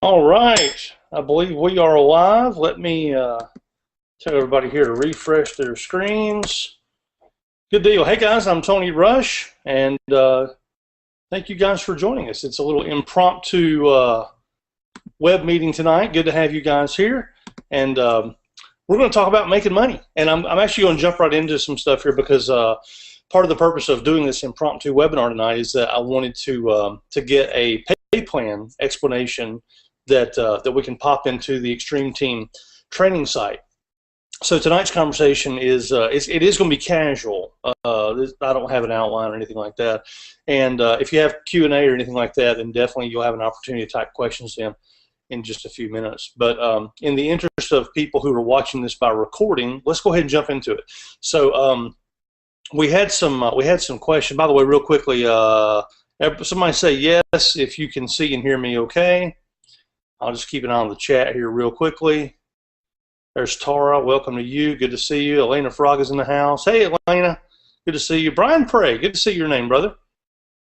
All right, I believe we are live. Let me tell everybody here to refresh their screens. Good deal. Hey guys, I'm Tony Rush, and thank you guys for joining us. It's a little impromptu web meeting tonight. Good to have you guys here, and we're going to talk about making money. And I'm actually going to jump right into some stuff here because part of the purpose of doing this impromptu webinar tonight is that I wanted to get a pay plan explanation that we can pop into the Extreme Team training site. So tonight's conversation is it is going to be casual. I don't have an outline or anything like that. And if you have Q&A or anything like that, then definitely you'll have an opportunity to type questions in just a few minutes. But in the interest of people who are watching this by recording, let's go ahead and jump into it. So we had some questions. By the way, real quickly, somebody say yes if you can see and hear me okay. I'll just keep an eye on the chat here real quickly. There's Tara, welcome to you, good to see you. Elena Frog is in the house. Hey Elena, good to see you. Brian Prey, good to see your name, brother.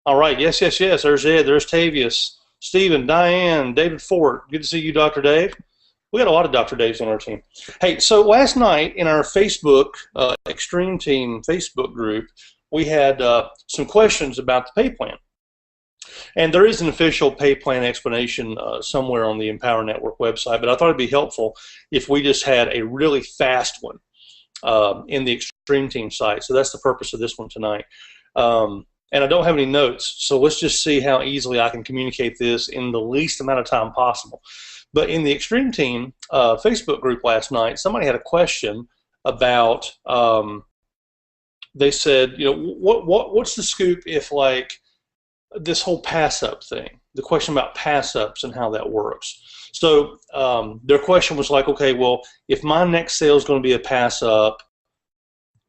All right, yes. There's Ed, there's Tavius, Stephen, Diane, David Fort, good to see you, Dr. Dave. We got a lot of Dr. Daves on our team. Hey, so last night in our Facebook, Extreme Team Facebook group, we had some questions about the pay plan. And there is an official pay plan explanation somewhere on the Empower Network website, but I thought it'd be helpful if we just had a really fast one in the Extreme Team site. So that's the purpose of this one tonight. And I don't have any notes, so let's just see how easily I can communicate this in the least amount of time possible. But in the Extreme Team Facebook group last night, somebody had a question about, they said, you know, what's the scoop if, like, this whole pass-up thing, the question about pass-ups and how that works. So their question was like, okay, well, if my next sale is going to be a pass-up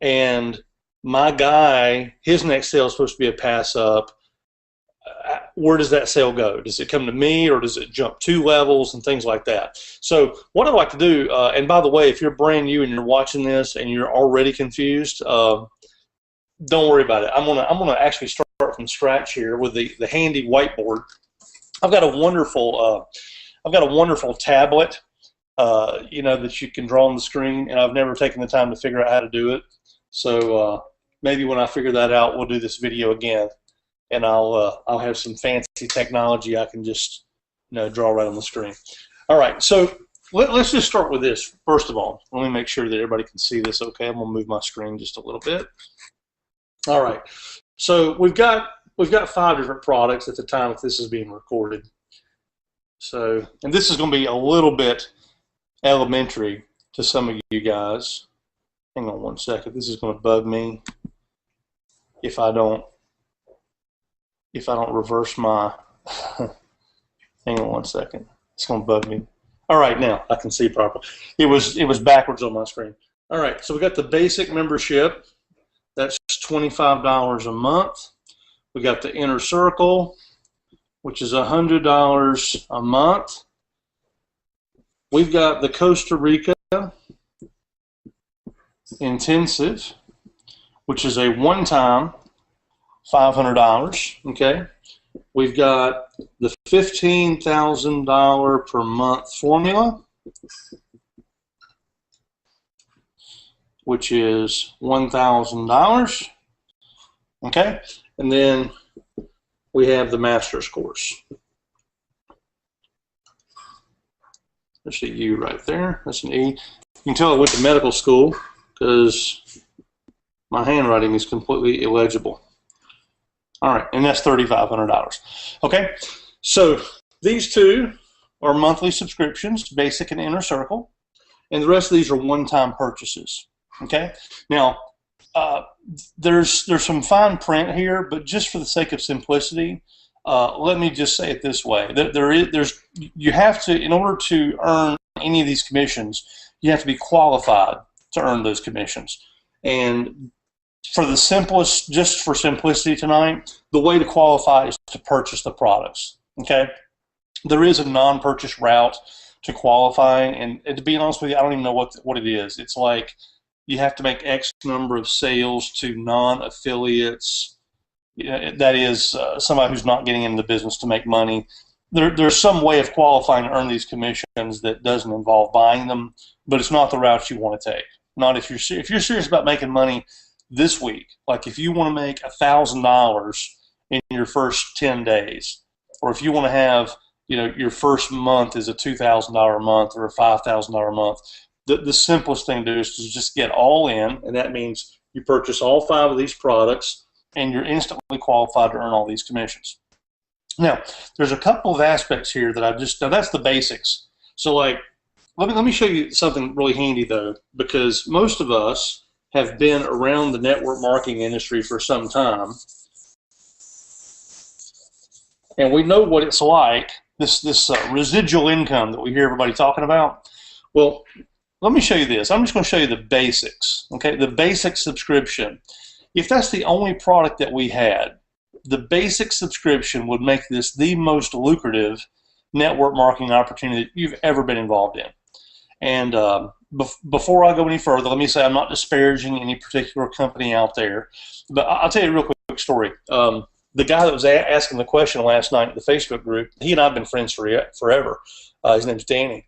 and my guy, his next sale is supposed to be a pass-up, where does that sale go? Does it come to me or does it jump 2 levels and things like that? So what I'd like to do, and by the way, if you're brand new and you're watching this and you're already confused, don't worry about it. I'm gonna actually start from scratch here with the handy whiteboard. I've got a wonderful tablet, you know, that you can draw on the screen, and I've never taken the time to figure out how to do it. So maybe when I figure that out, we'll do this video again, and I'll have some fancy technology I can just, you know, draw right on the screen. All right, so let's just start with this first of all. Let me make sure that everybody can see this. Okay, I'm gonna move my screen just a little bit. All right, so we've got 5 different products at the time that this is being recorded. So, and this is going to be a little bit elementary to some of you guys. Hang on one second. This is going to bug me if I don't reverse my. Hang on one second. It's going to bug me. All right, now I can see properly. It was backwards on my screen. All right, so we got the basic membership. That's $25 a month. We got the Inner Circle, which is $100 a month. We've got the Costa Rica Intensive, which is a one-time $500. Okay. We've got the $15,000 per month formula, which is $1,000. Okay, and then we have the master's course. There's a U right there. That's an E. You can tell I went to medical school because my handwriting is completely illegible. All right, and that's $3,500. Okay, so these two are monthly subscriptions, basic and Inner Circle, and the rest of these are one-time purchases. Okay, now there's some fine print here, but just for the sake of simplicity, let me just say it this way: you have to, in order to earn any of these commissions, you have to be qualified to earn those commissions. And for the simplest, just for simplicity tonight, the way to qualify is to purchase the products. Okay, there is a non-purchase route to qualifying, and to be honest with you, I don't even know what it is. It's like you have to make X number of sales to non-affiliates. That is somebody who's not getting into the business to make money. there's some way of qualifying to earn these commissions that doesn't involve buying them, but it's not the route you want to take. Not if you're serious about making money this week. Like if you want to make $1,000 in your first 10 days, or if you want to have, your first month is a $2,000 a month or a $5,000 a month, the simplest thing to do is to just get all in, and that means you purchase all 5 of these products, and you're instantly qualified to earn all these commissions. Now, there's a couple of aspects here that now that's the basics. So like, let me show you something really handy though, because most of us have been around the network marketing industry for some time, and we know what it's like, this residual income that we hear everybody talking about. Well, let me show you this. I'm just going to show you the basics, okay? The basic subscription. If that's the only product that we had, the basic subscription would make this the most lucrative network marketing opportunity that you've ever been involved in. And before I go any further, let me say I'm not disparaging any particular company out there, but I'll tell you a real quick story. The guy that was asking the question last night at the Facebook group, he and I have been friends forever. His name's Danny.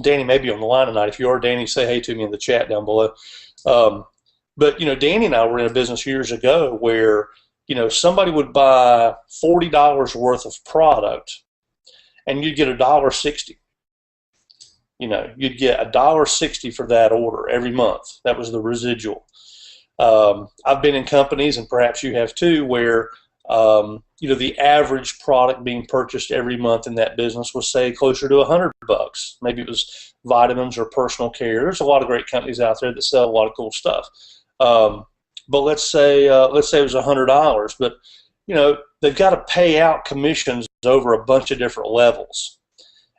Danny may be on the line tonight. If you are, Danny, say hey to me in the chat down below. But Danny and I were in a business years ago where somebody would buy $40 worth of product, and you'd get $1.60. You'd get $1.60 for that order every month. That was the residual. I've been in companies, and perhaps you have too, where the average product being purchased every month in that business was, say, closer to $100. Maybe it was vitamins or personal care. There's a lot of great companies out there that sell a lot of cool stuff. But let's say it was $100, but they've got to pay out commissions over a bunch of different levels.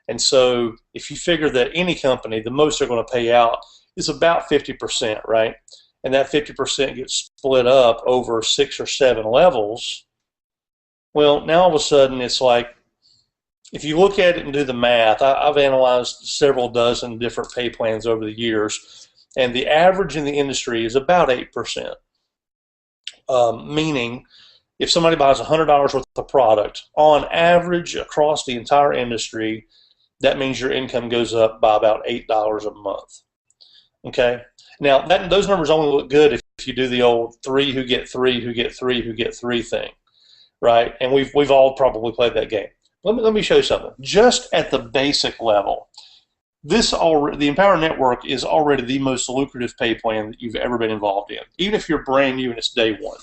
And so if you figure that any company, the most they're going to pay out is about 50%, right? And that 50% gets split up over 6 or 7 levels. Well, now all of a sudden it's like, if you look at it and do the math, I've analyzed several dozen different pay plans over the years, and the average in the industry is about 8%. Meaning, if somebody buys $100 worth of product, on average across the entire industry, that means your income goes up by about $8 a month. Okay? Now, those numbers only look good if you do the old 3 who get 3 who get 3 who get 3 thing, right? And we've all probably played that game. Let me show you something. Just at the basic level, the Empower Network is already the most lucrative pay plan that you've ever been involved in, even if you're brand new and it's day one,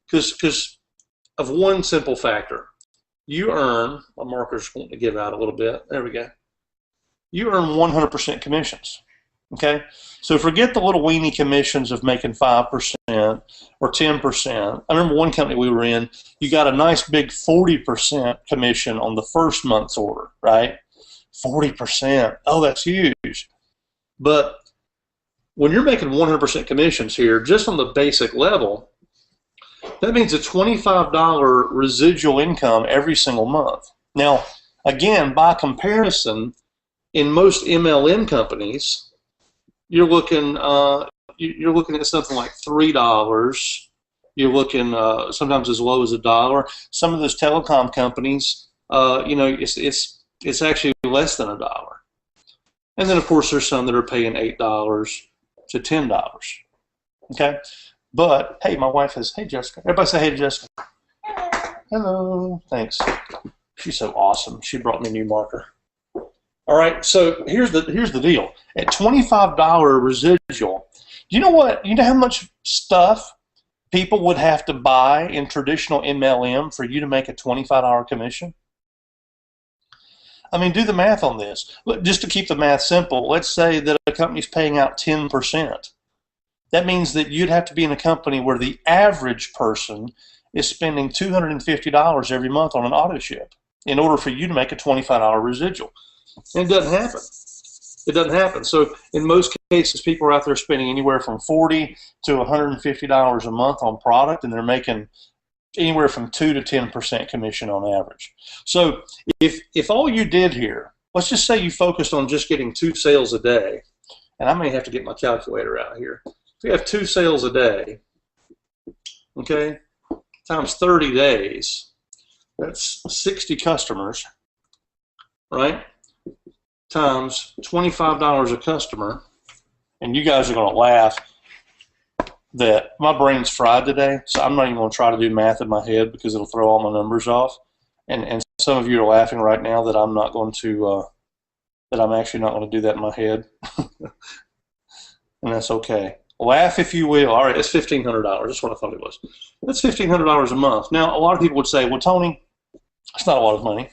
because of one simple factor. You earn, my marker's wanting to give out a little bit. There we go. You earn 100% commissions. Okay, so forget the little weenie commissions of making 5% or 10%. I remember one company we were in, you got a nice big 40% commission on the first month's order, right? 40%. Oh, that's huge. But when you're making 100% commissions here, just on the basic level, that means a $25 residual income every single month. Now, again, by comparison, in most MLM companies, you're looking at something like $3. You're looking sometimes as low as $1. Some of those telecom companies, it's actually less than $1. And then of course there's some that are paying $8 to $10. Okay, but hey, my wife has. Hey, Jessica. Everybody say hey to Jessica. Hello. Thanks. She's so awesome. She brought me a new marker. All right, so here's the deal. At $25 residual, you know what? You know how much stuff people would have to buy in traditional MLM for you to make a $25 commission? I mean, do the math on this. Just to keep the math simple, let's say that a company's paying out 10%. That means that you'd have to be in a company where the average person is spending $250 every month on an auto ship in order for you to make a $25 residual. And it doesn't happen. It doesn't happen. So in most cases, people are out there spending anywhere from $40 to $150 a month on product, and they're making anywhere from 2 to 10% commission on average. So if all you did here, let's just say you focused on just getting 2 sales a day, and I may have to get my calculator out here. If you have 2 sales a day, okay, times 30 days, that's 60 customers. right, times $25 a customer, and you guys are going to laugh that my brain's fried today, so I'm not even going to try to do math in my head because it'll throw all my numbers off. And some of you are laughing right now that I'm not going to, that I'm actually not going to do that in my head. And that's okay. Laugh if you will. All right, it's $1,500. That's what I thought it was. That's $1,500 a month. Now, a lot of people would say, well, Tony, that's not a lot of money.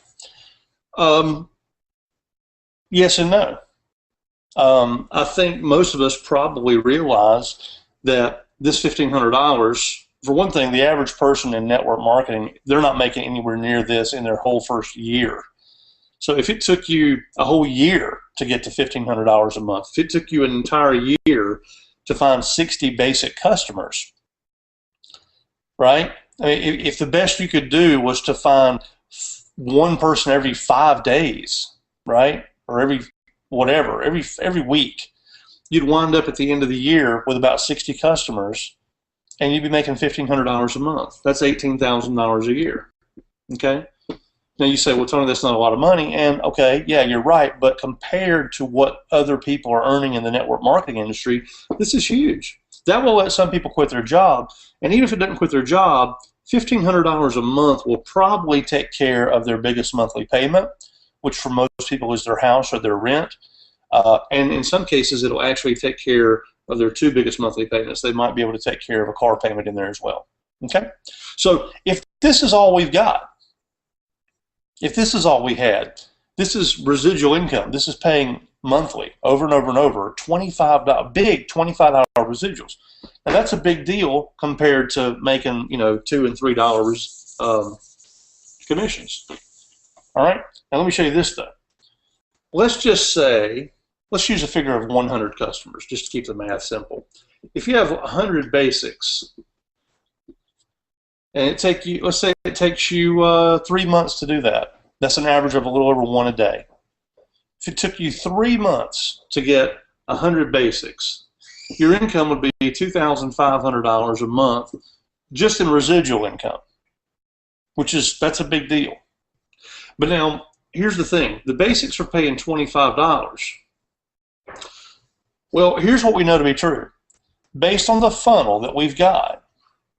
Yes and no. I think most of us probably realize that this $1,500, for one thing, the average person in network marketing, they're not making anywhere near this in their whole first year. So if it took you a whole year to get to $1,500 a month, if it took you an entire year to find 60 basic customers, right? I mean, if the best you could do was to find one person every 5 days, right? Or every week, you'd wind up at the end of the year with about 60 customers, and you'd be making $1,500 a month. That's $18,000 a year, okay? Now you say, well, Tony, that's not a lot of money, and okay, yeah, you're right, but compared to what other people are earning in the network marketing industry, this is huge. That will let some people quit their job, and even if it doesn't quit their job, $1,500 a month will probably take care of their biggest monthly payment, which for most people is their house or their rent, and in some cases, it'll actually take care of their two biggest monthly payments. They might be able to take care of a car payment in there as well, okay? So if this is all we've got, if this is all we had, this is residual income. This is paying monthly over and over and over, big $25 residuals. Now that's a big deal compared to making, you know, $2 and $3 commissions. All right, now let me show you this though. Let's just say, let's use a figure of 100 customers just to keep the math simple. If you have 100 basics, and let's say it takes you 3 months to do that. That's an average of a little over one a day. If it took you 3 months to get 100 basics, your income would be $2,500 a month just in residual income, that's a big deal. But now, here's the thing. The basics are paying $25. Well, here's what we know to be true. Based on the funnel that we've got,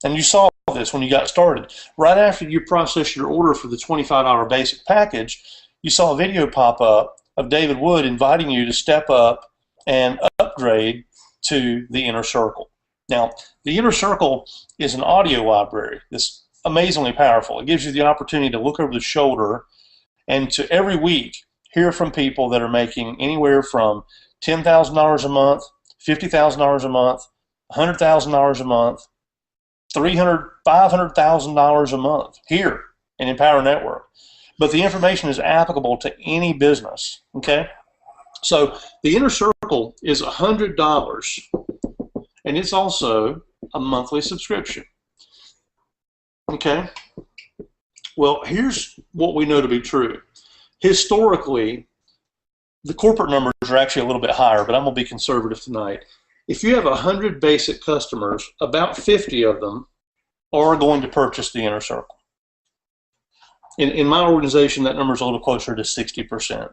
and you saw this when you got started, right after you process your order for the $25 basic package, you saw a video pop up of David Wood inviting you to step up and upgrade to the Inner Circle. Now, the Inner Circle is an audio library that's amazingly powerful. It gives you the opportunity to look over the shoulder and to every week hear from people that are making anywhere from $10,000 a month, $50,000 a month, $100,000 a month, $500,000 a month here in Empower Network. But the information is applicable to any business, okay? So the Inner Circle is $100, and it's also a monthly subscription, okay? Well, here's what we know to be true. Historically, the corporate numbers are actually a little bit higher, but I'm going to be conservative tonight. If you have 100 basic customers, about 50 of them are going to purchase the Inner Circle. In my organization, that number is a little closer to 60%.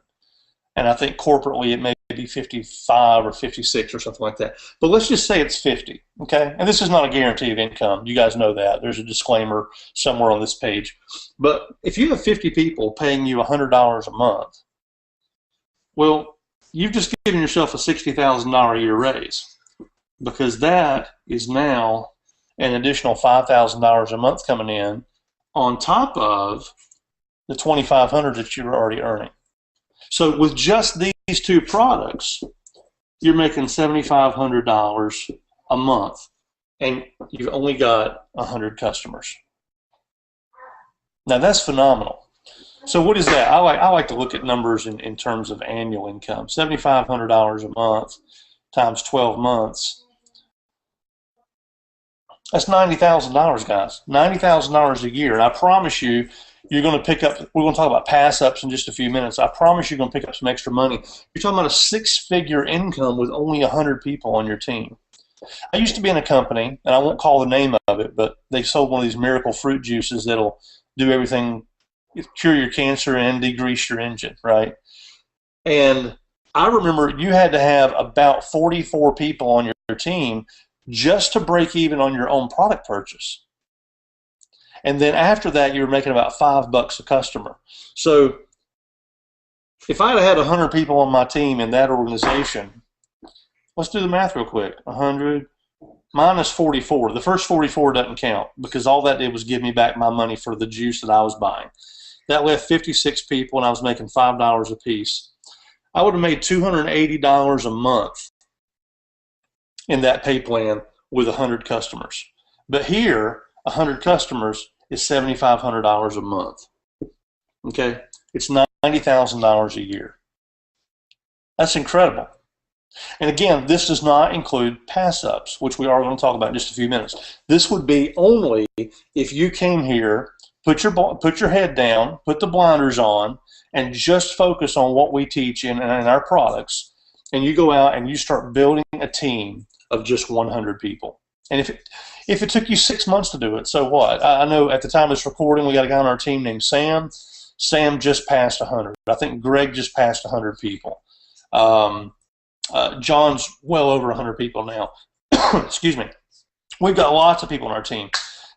And I think corporately it may be 55 or 56 or something like that. But let's just say it's 50, okay? And this is not a guarantee of income. You guys know that. There's a disclaimer somewhere on this page. But if you have 50 people paying you $100 a month, well, you've just given yourself a $60,000 a year raise, because that is now an additional $5,000 a month coming in on top of the $2,500 that you're already earning. So with just these two products, you're making $7,500 a month, and you've only got 100 customers. Now that's phenomenal. So what is that? I like to look at numbers in terms of annual income. $7,500 a month times 12 months. That's $90,000, guys. $90,000 a year. And I promise you, you're going to pick up, we're going to talk about pass-ups in just a few minutes. I promise you're going to pick up some extra money. You're talking about a six-figure income with only 100 people on your team. I used to be in a company, and I won't call the name of it, but they sold one of these miracle fruit juices that'll do everything cure your cancer and degrease your engine, right? And I remember you had to have about 44 people on your team just to break even on your own product purchase. And then after that, you were making about $5 a customer. So if I'd had 100 people on my team in that organization, let's do the math real quick. 100 minus 44. The first 44 doesn't count because all that did was give me back my money for the juice that I was buying. That left 56 people, and I was making $5 a piece. I would have made $280 a month in that pay plan with 100 customers. But here, 100 customers is $7,500 a month. Okay? It's $90,000 a year. That's incredible. And again, this does not include pass-ups, which we are going to talk about in just a few minutes. This would be only if you came here, put your head down, put the blinders on, and just focus on what we teach in our products, and you go out and you start building a team of just 100 people. And if it took you 6 months to do it, so what? I know at the time of this recording, we got a guy on our team named Sam. Sam just passed 100. I think Greg just passed 100 people. John's well over 100 people now. Excuse me. We've got lots of people on our team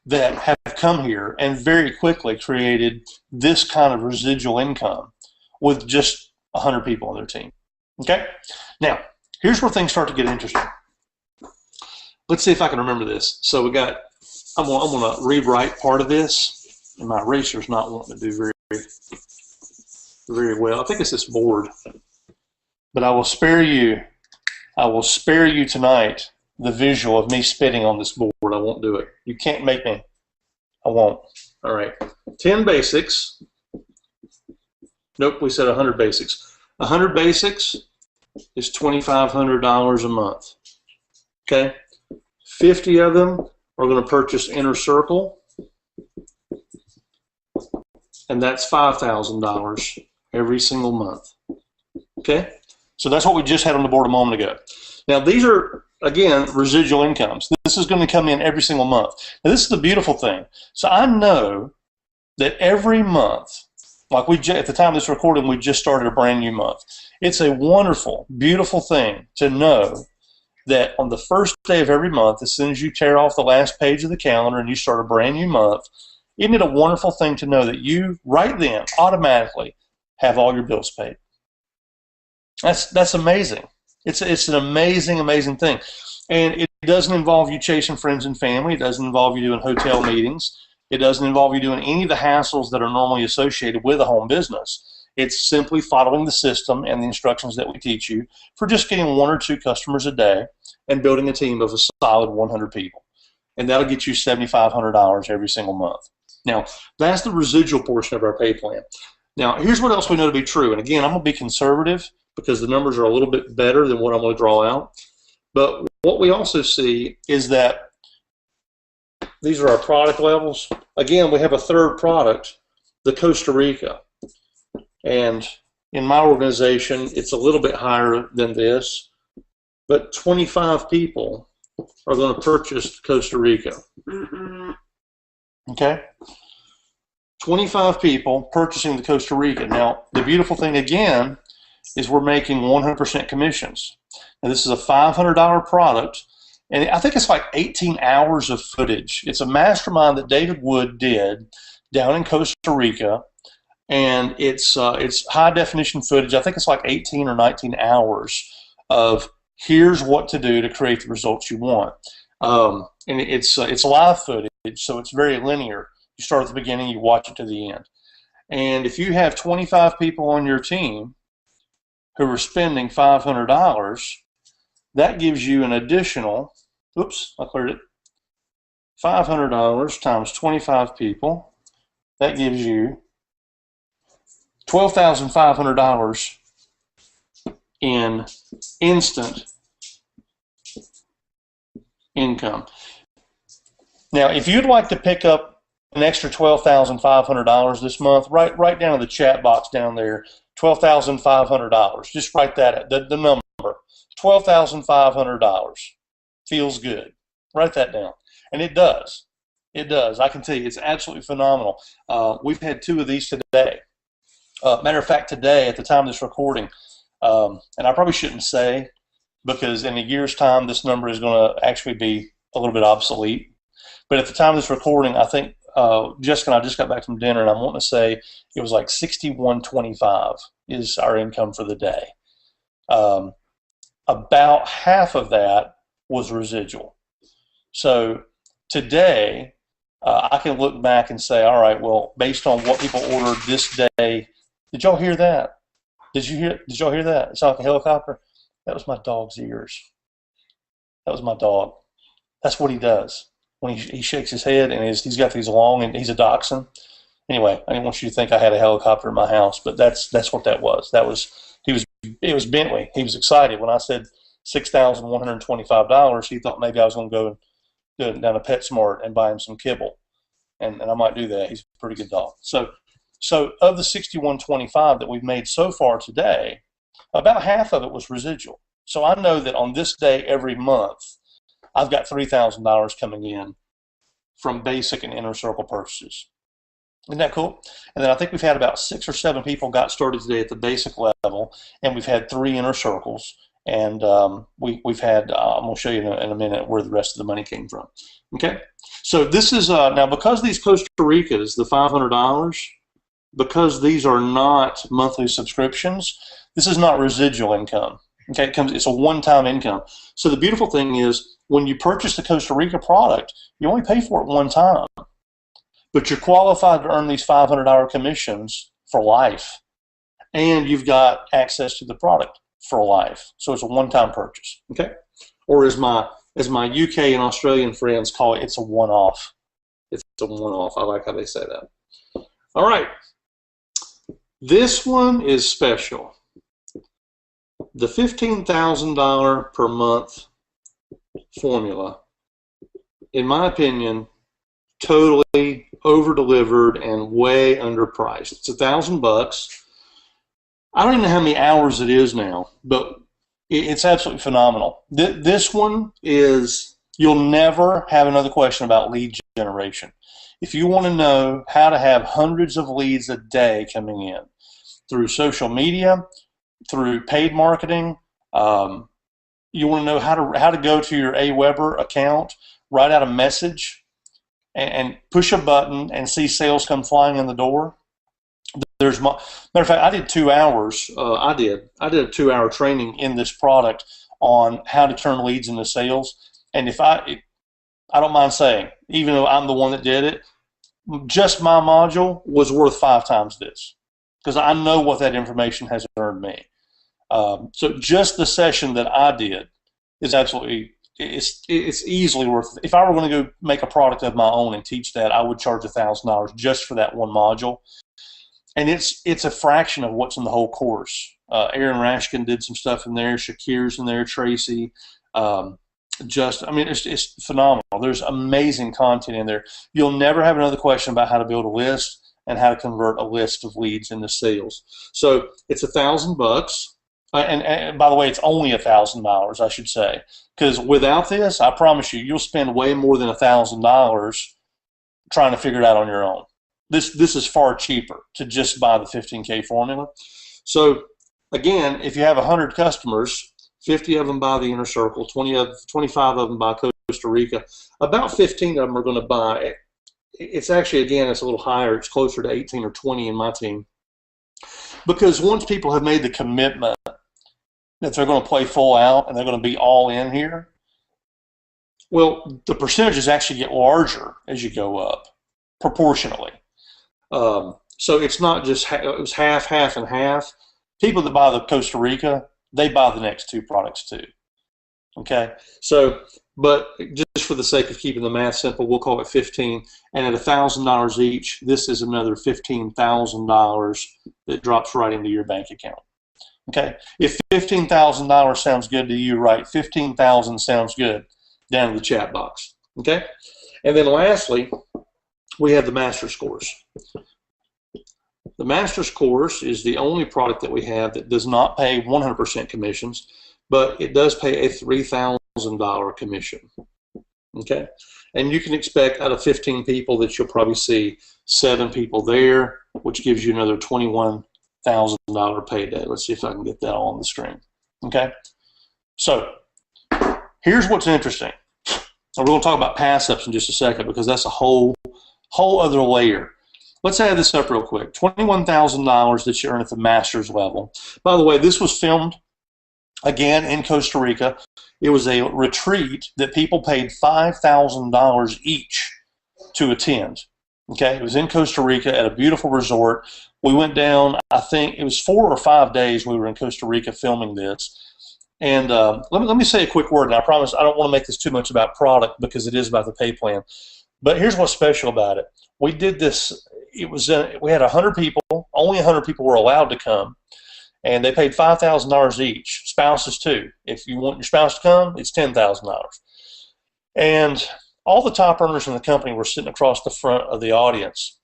that have come here and very quickly created this kind of residual income with just 100 people on their team. Okay? Now, here's where things start to get interesting. Let's see if I can remember this. So I'm going to rewrite part of this, and my eraser's not wanting to do very well. I think it's this board. But I will spare you tonight the visual of me spitting on this board. I won't do it. You can't make me. I won't. All right. 10 basics. Nope, we said 100 basics. 100 basics is $2,500 a month. Okay? 50 of them are going to purchase Inner Circle, and that's $5,000 every single month. Okay? So that's what we just had on the board a moment ago. Now, these are, again, residual incomes. This is going to come in every single month. Now, this is the beautiful thing. So I know that every month, like at the time of this recording, we just started a brand new month. It's a wonderful, beautiful thing to know that on the first day of every month, as soon as you tear off the last page of the calendar and you start a brand new month, isn't it a wonderful thing to know that you, right then, automatically have all your bills paid? That's amazing. It's an amazing, amazing thing. And it doesn't involve you chasing friends and family. It doesn't involve you doing hotel meetings. It doesn't involve you doing any of the hassles that are normally associated with a home business. It's simply following the system and the instructions that we teach you for just getting 1 or 2 customers a day and building a team of a solid 100 people. And that'll get you $7,500 every single month. Now, that's the residual portion of our pay plan. Now, here's what else we know to be true. And again, I'm going to be conservative because the numbers are a little bit better than what I'm going to draw out. But what we also see is that these are our product levels. Again, we have a third product, the Costa Rica. And in my organization, it's a little bit higher than this. But 25 people are going to purchase Costa Rica. Okay? 25 people purchasing the Costa Rica. Now, the beautiful thing again is we're making 100% commissions. Now, this is a $500 product, and I think it's like 18 hours of footage. It's a mastermind that David Wood did down in Costa Rica, and it's high definition footage. I think it's like 18 or 19 hours of here's what to do to create the results you want. And it's live footage, so it's very linear. You start at the beginning, you watch it to the end. And if you have 25 people on your team who are spending $500, that gives you an additional, oops, I cleared it, $500 times 25 people. That gives you $12,500 in instant income. Now, if you'd like to pick up an extra $12,500 this month, write down in the chat box down there, $12,500. Just write that, the number, $12,500. Feels good. Write that down. And it does. It does. I can tell you, it's absolutely phenomenal. We've had 2 of these today. Matter of fact, today, at the time of this recording, and I probably shouldn't say, because in a year's time, this number is going to actually be a little bit obsolete. But at the time of this recording, I think Jessica and I just got back from dinner, and I'm wanting to say it was like $61.25 is our income for the day. About half of that was residual. So today, I can look back and say, all right, well, based on what people ordered this day, did y'all hear that? Did y'all hear that? It sounded like a helicopter. That was my dog's ears. That was my dog. That's what he does when he shakes his head, and he's got these long, and he's a dachshund. Anyway, I didn't want you to think I had a helicopter in my house, but that's what that was. It was Bentley. He was excited when I said $6,125. He thought maybe I was going to go down to PetSmart and buy him some kibble, and I might do that. He's a pretty good dog. So of the $61.25 that we've made so far today, about half of it was residual. So I know that on this day every month, I've got $3,000 coming in from basic and inner circle purchases. Isn't that cool? And then I think we've had about 6 or 7 people got started today at the basic level, and we've had 3 inner circles. And we've had, I'm going to show you in a minute where the rest of the money came from. Okay? So this is, now because these Costa Ricas, the $500, because these are not monthly subscriptions, this is not residual income. Okay, it's a one-time income. So the beautiful thing is, when you purchase the Costa Rica product, you only pay for it one time, but you're qualified to earn these $500 commissions for life, and you've got access to the product for life. So it's a one-time purchase. Okay, or as my UK and Australian friends call it, it's a one-off. It's a one-off. I like how they say that. All right, this one is special. The $15,000 per month formula, in my opinion, totally over-delivered and way underpriced. It's $1,000. I don't even know how many hours it is now, but it's absolutely phenomenal. This one is, you'll never have another question about lead generation. If you want to know how to have hundreds of leads a day coming in through social media, through paid marketing, you want to know how to go to your AWeber account, write out a message, and push a button and see sales come flying in the door. Matter of fact, I did 2 hours. I did a 2-hour training in this product on how to turn leads into sales. And I don't mind saying, even though I'm the one that did it, just my module was worth 5 times this, because I know what that information has earned me. So just the session that I did is absolutely, it's easily worth it. If I were going to go make a product of my own and teach that, I would charge $1,000 just for that one module. And it's a fraction of what's in the whole course. Aaron Rashkin did some stuff in there. Shakir's in there. Tracy. It's phenomenal. There's amazing content in there. You'll never have another question about how to build a list and how to convert a list of leads into sales. So it's $1,000. And by the way, it's only $1,000, I should say, because without this, I promise you, you'll spend way more than $1,000 trying to figure it out on your own. This is far cheaper to just buy the 15K formula. So again, if you have 100 customers, 50 of them buy the inner circle, 25 of them buy Costa Rica, about 15 of them are going to buy it. It's actually, again, it's a little higher. It's closer to 18 or 20 in my team. Because once people have made the commitment that they're going to play full out and they're going to be all in here, well, the percentages actually get larger as you go up, proportionally. So it's not just, it was half, half, and half. People that buy the Costa Rica, they buy the next 2 products too. Okay? So, but just for the sake of keeping the math simple, we'll call it 15. And at $1,000 each, this is another $15,000 that drops right into your bank account. Okay? If $15,000 sounds good to you, write 15,000 sounds good down in the chat box. Okay? And then lastly, we have the Master's course. The Master's course is the only product that we have that does not pay 100% commissions, but it does pay a $3,000 commission. Okay, and you can expect out of 15 people that you'll probably see 7 people there, which gives you another $21,000 payday. Let's see if I can get that all on the screen. Okay, so here's what's interesting. And we're going to talk about pass-ups in just a second because that's a whole other layer. Let's add this up real quick. $21,000 that you earn at the master's level. By the way, this was filmed again in Costa Rica. It was a retreat that people paid $5,000 each to attend. Okay, it was in Costa Rica at a beautiful resort. We went down, I think it was 4 or 5 days we were in Costa Rica filming this. And let me say a quick word, and I promise I don't want to make this too much about product because it is about the pay plan. But here's what's special about it. We did this, we had 100 people, only 100 people were allowed to come. And they paid $5,000 each, spouses too. If you want your spouse to come, it's $10,000. And all the top earners in the company were sitting across the front of the audience.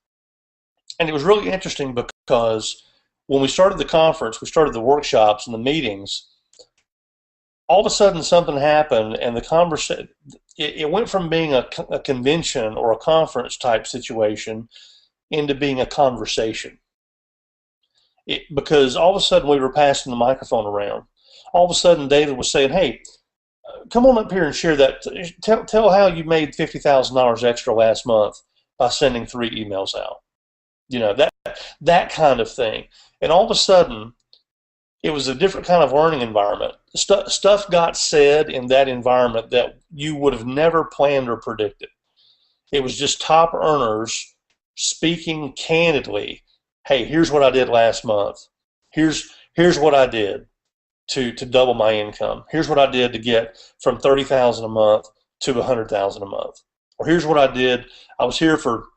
And it was really interesting because when we started the conference, we started the workshops and the meetings, all of a sudden something happened and the conversation, it went from being a convention or a conference type situation into being a conversation. Because all of a sudden we were passing the microphone around. All of a sudden David was saying, hey, come on up here and share that. Tell how you made $50,000 extra last month by sending 3 emails out. You know, that kind of thing. And all of a sudden, it was a different kind of learning environment. Stuff got said in that environment that you would have never planned or predicted. It was just top earners speaking candidly. Hey, here's what I did last month. Here's what I did to double my income. Here's what I did to get from $30,000 a month to $100,000 a month. Or here's what I did. I was here for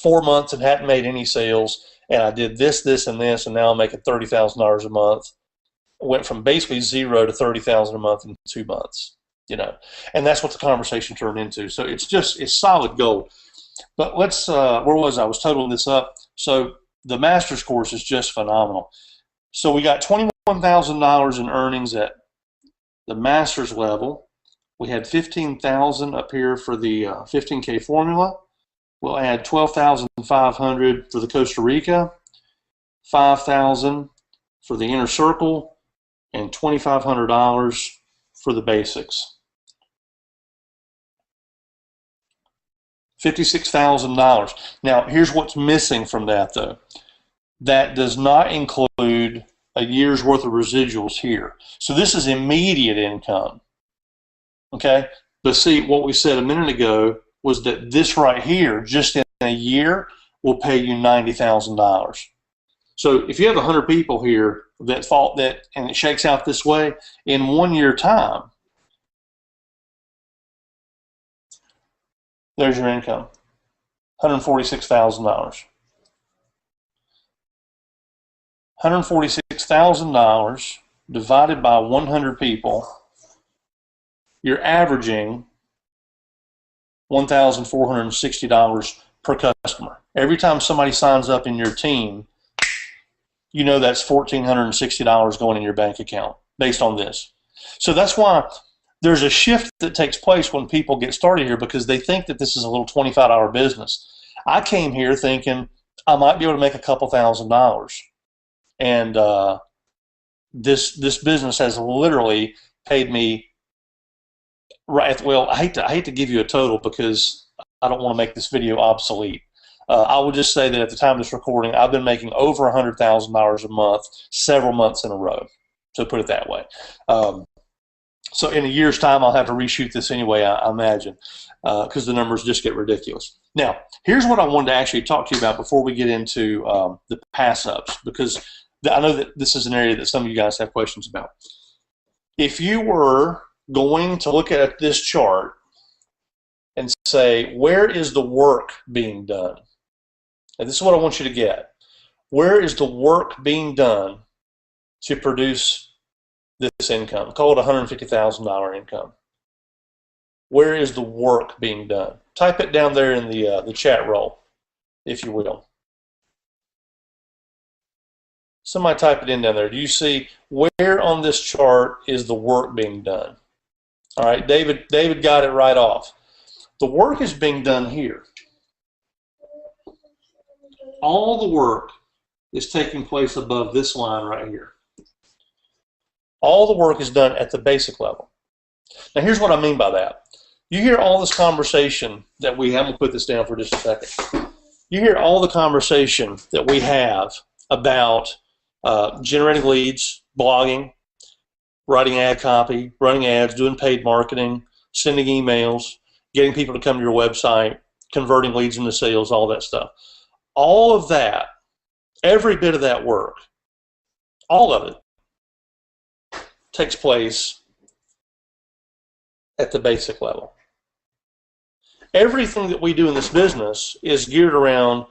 4 months and hadn't made any sales, and I did this, this, and this, and now I'm making $30,000 a month. I went from basically 0 to $30,000 a month in 2 months. You know, and that's what the conversation turned into. So it's solid gold. But let's where was I? I was totaling this up. So the master's course is just phenomenal. So we got $21,000 in earnings at the master's level. We had $15,000 up here for the 15K formula. We'll add $12,500 for the Costa Rica, $5,000 for the inner circle, and $2,500 for the basics. $56,000. Now, here's what's missing from that, though. That does not include a year's worth of residuals here. So this is immediate income. Okay? But see, what we said a minute ago was that this right here, just in a year, will pay you $90,000. So if you have 100 people here that fall that, and it shakes out this way, in 1 year time, there's your income, $146,000. $146,000 divided by 100 people, you're averaging $1,460 per customer. Every time somebody signs up in your team, you know that's $1,460 going in your bank account based on this. So that's why there's a shift that takes place when people get started here because they think that this is a little $25 business. I came here thinking I might be able to make a couple $1,000. And this business has literally paid me right. Well, I hate to give you a total because I don't want to make this video obsolete. I will just say that at the time of this recording, I've been making over $100,000 a month, several months in a row. So put it that way. So in a year's time, I'll have to reshoot this anyway, I imagine, because the numbers just get ridiculous. Now, here's what I wanted to actually talk to you about before we get into the pass-ups, because I know that this is an area that some of you guys have questions about. If you were going to look at this chart and say, where is the work being done? And this is what I want you to get. Where is the work being done to produce this income? Call it $150,000 income. Where is the work being done? Type it down there in the chat roll, if you will. Somebody type it in down there. Do you see where on this chart is the work being done? All right, David got it right off. The work is being done here. All the work is taking place above this line right here. All the work is done at the basic level. Now here's what I mean by that. You hear all this conversation that we have, I'm going to put this down for just a second. You hear all the conversation that we have about generating leads, blogging, writing ad copy, running ads, doing paid marketing, sending emails, getting people to come to your website, converting leads into sales, all that stuff. All of that, every bit of that work, all of it takes place at the basic level. Everything that we do in this business is geared around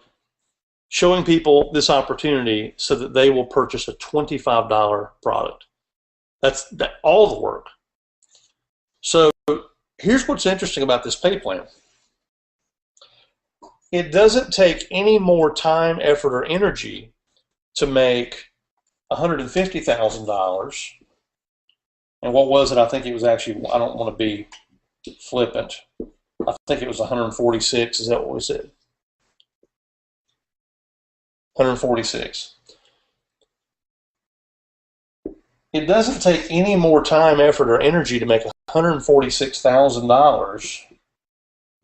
showing people this opportunity so that they will purchase a $25 product. That's all the work. So here's what's interesting about this pay plan. It doesn't take any more time, effort, or energy to make $150,000. And what was it? I think it was actually, I don't want to be flippant. I think it was 146. Is that what we said? 146. It doesn't take any more time, effort, or energy to make $146,000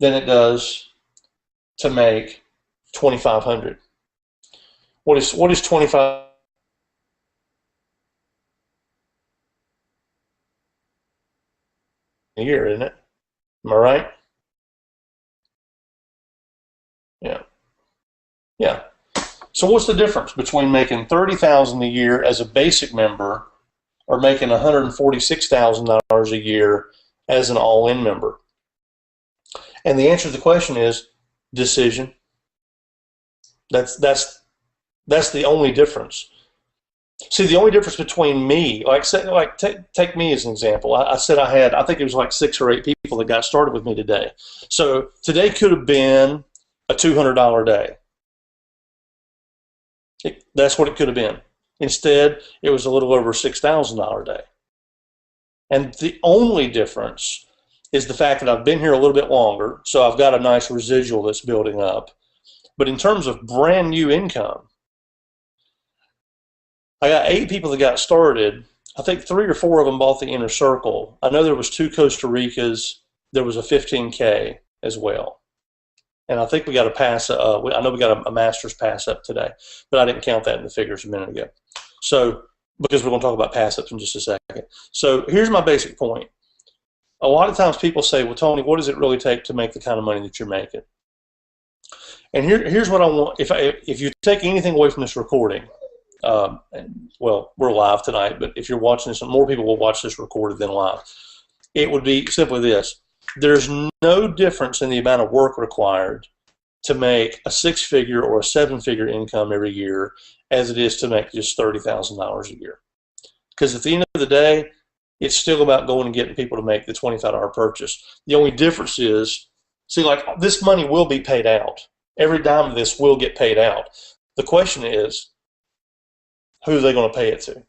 than it does to make $2,500. What is 25 a year, isn't it? Am I right? Yeah. Yeah. So what's the difference between making $30,000 a year as a basic member or making $146,000 a year as an all-in member? And the answer to the question is decision. That's the only difference. See, the only difference between me, take me as an example. I said I think it was like 6 or 8 people that got started with me today. So today could have been a $200 day. That's what it could have been. Instead, it was a little over $6,000 a day. And the only difference is the fact that I've been here a little bit longer, so I've got a nice residual that's building up. But in terms of brand new income, I got 8 people that got started. I think 3 or 4 of them bought the inner circle. I know there was 2 Costa Ricas. There was a 15K as well. And I think we got a pass. I know we got a master's pass up today, but I didn't count that in the figures a minute ago. So, because we're going to talk about pass ups in just a second. So here's my basic point. A lot of times people say, well, Tony, what does it really take to make the kind of money that you're making? And here's what I want. If you take anything away from this recording, well, we're live tonight, but if you're watching this, more people will watch this recorded than live. It would be simply this. There's no difference in the amount of work required to make a 6-figure or a 7-figure income every year as it is to make just $30,000 a year. Because at the end of the day, it's still about going and getting people to make the $25 purchase. The only difference is, see, like, this money will be paid out. Every dime of this will get paid out. The question is, who are they going to pay it to?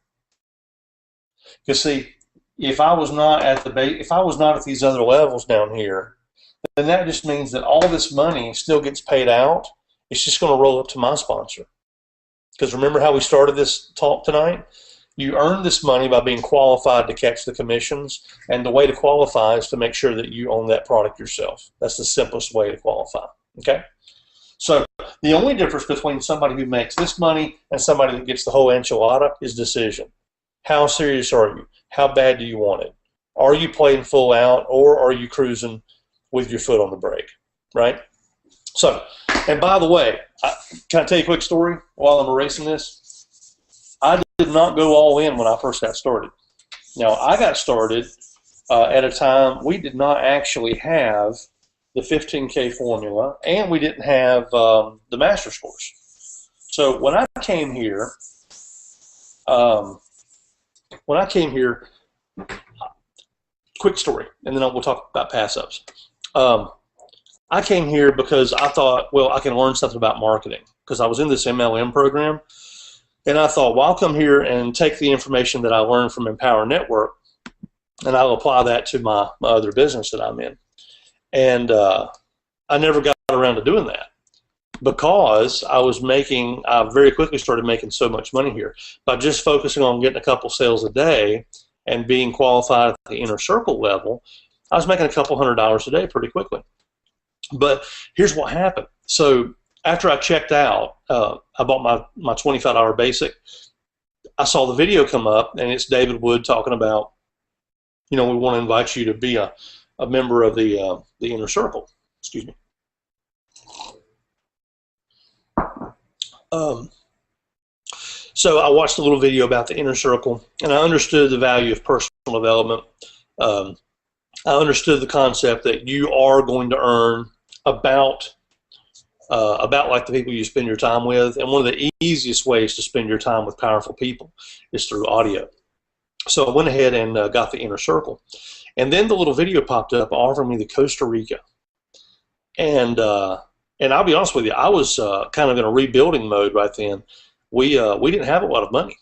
Because see, if I was not at these other levels down here, then that just means that all this money still gets paid out. It's just going to roll up to my sponsor. Because remember how we started this talk tonight? You earn this money by being qualified to catch the commissions, and the way to qualify is to make sure that you own that product yourself. That's the simplest way to qualify. Okay? So the only difference between somebody who makes this money and somebody that gets the whole enchilada is decision. How serious are you? How bad do you want it? Are you playing full out, or are you cruising with your foot on the brake, right? So, and by the way, can I tell you a quick story while I'm erasing this? I did not go all in when I first got started. Now, I got started at a time we did not actually have the 15K formula, and we didn't have the master's course. So when I came here, quick story, and then we'll talk about pass-ups. I came here because I thought, well, I can learn something about marketing, because I was in this MLM program, and I thought, well, I'll come here and take the information that I learned from Empower Network, and I'll apply that to my other business that I'm in. And I never got around to doing that because I very quickly started making so much money here by just focusing on getting a couple sales a day and being qualified at the inner circle level. I was making a couple $100 a day pretty quickly. But here's what happened. So after I checked out, I bought my $25 basic. I saw the video come up, and it's David Wood talking about, we want to invite you to be a member of the inner circle. Excuse me. So I watched a little video about the inner circle, and I understood the value of personal development. I understood the concept that you are going to earn about like the people you spend your time with, and one of the easiest ways to spend your time with powerful people is through audio. So I went ahead and got the inner circle, and then the little video popped up offering me the Costa Rica, and I'll be honest with you, I was kind of in a rebuilding mode right then. We didn't have a lot of money.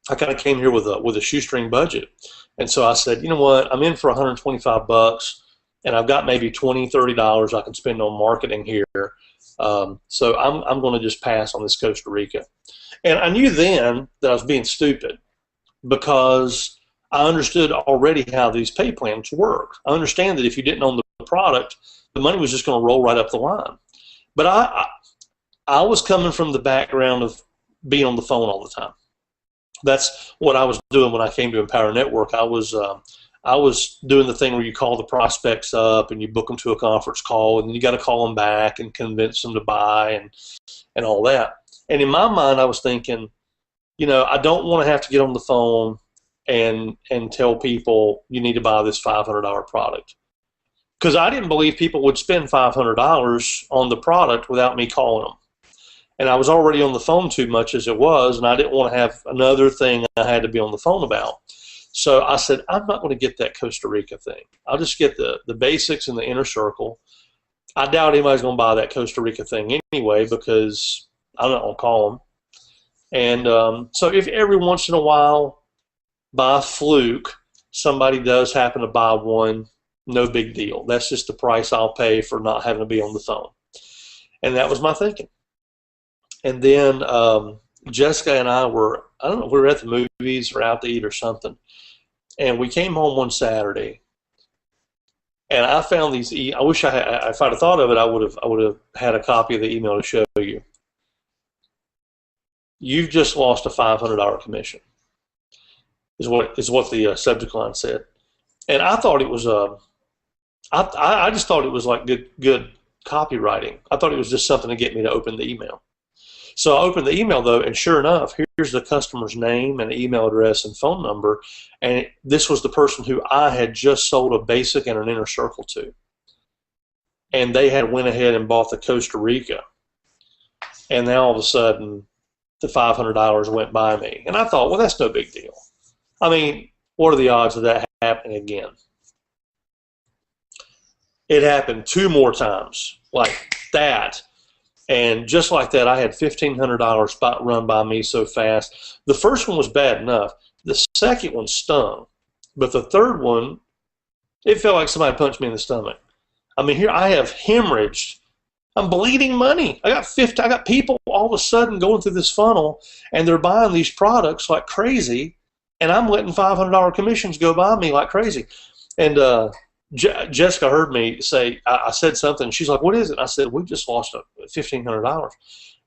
I kind of came here with a shoestring budget, and so I said, you know what, I'm in for 125 bucks, and I've got maybe $20, $30 I can spend on marketing here. So I'm going to just pass on this Costa Rica. And I knew then that I was being stupid because I understood already how these pay plans work. I understand that if you didn't own the product, the money was just going to roll right up the line. But I was coming from the background of being on the phone all the time. That's what I was doing when I came to Empower Network. I was doing the thing where you call the prospects up and you book them to a conference call, and then you got to call them back and convince them to buy and all that. And in my mind, I was thinking, I don't want to have to get on the phone and tell people you need to buy this $500 product, because I didn't believe people would spend $500 on the product without me calling them. And I was already on the phone too much as it was, and I didn't want to have another thing I had to be on the phone about. So I said, I'm not going to get that Costa Rica thing. I'll just get the basics and the inner circle. I doubt anybody's going to buy that Costa Rica thing anyway because I'm not going to call them. And so if every once in a while, by fluke, somebody does happen to buy one, no big deal. That's just the price I'll pay for not having to be on the phone. And that was my thinking. And then Jessica and I were, I don't know, we were at the movies or out to eat or something. And we came home one Saturday, and I found these. I wish if I'd have thought of it, I would have had a copy of the email to show you. You've just lost a $500 commission. Is what the subject line said, and I thought it was I just thought it was like good copywriting. I thought it was just something to get me to open the email. So I opened the email, though, and sure enough, here's the customer's name and email address and phone number, and this was the person who I had just sold a basic and an inner circle to. And they had went ahead and bought the Costa Rica. And then all of a sudden, the $500 went by me. And I thought, well, that's no big deal. I mean, what are the odds of that happening again? It happened 2 more times like that. And just like that, I had $1,500 run by me so fast. The first one was bad enough. The second one stung. But the third one, it felt like somebody punched me in the stomach. I mean, here I have hemorrhaged. I'm bleeding money. I got people all of a sudden going through this funnel, and they're buying these products like crazy, and I'm letting $500 commissions go by me like crazy. And Jessica heard me say, I said something. She's like, what is it? I said, we just lost $1,500.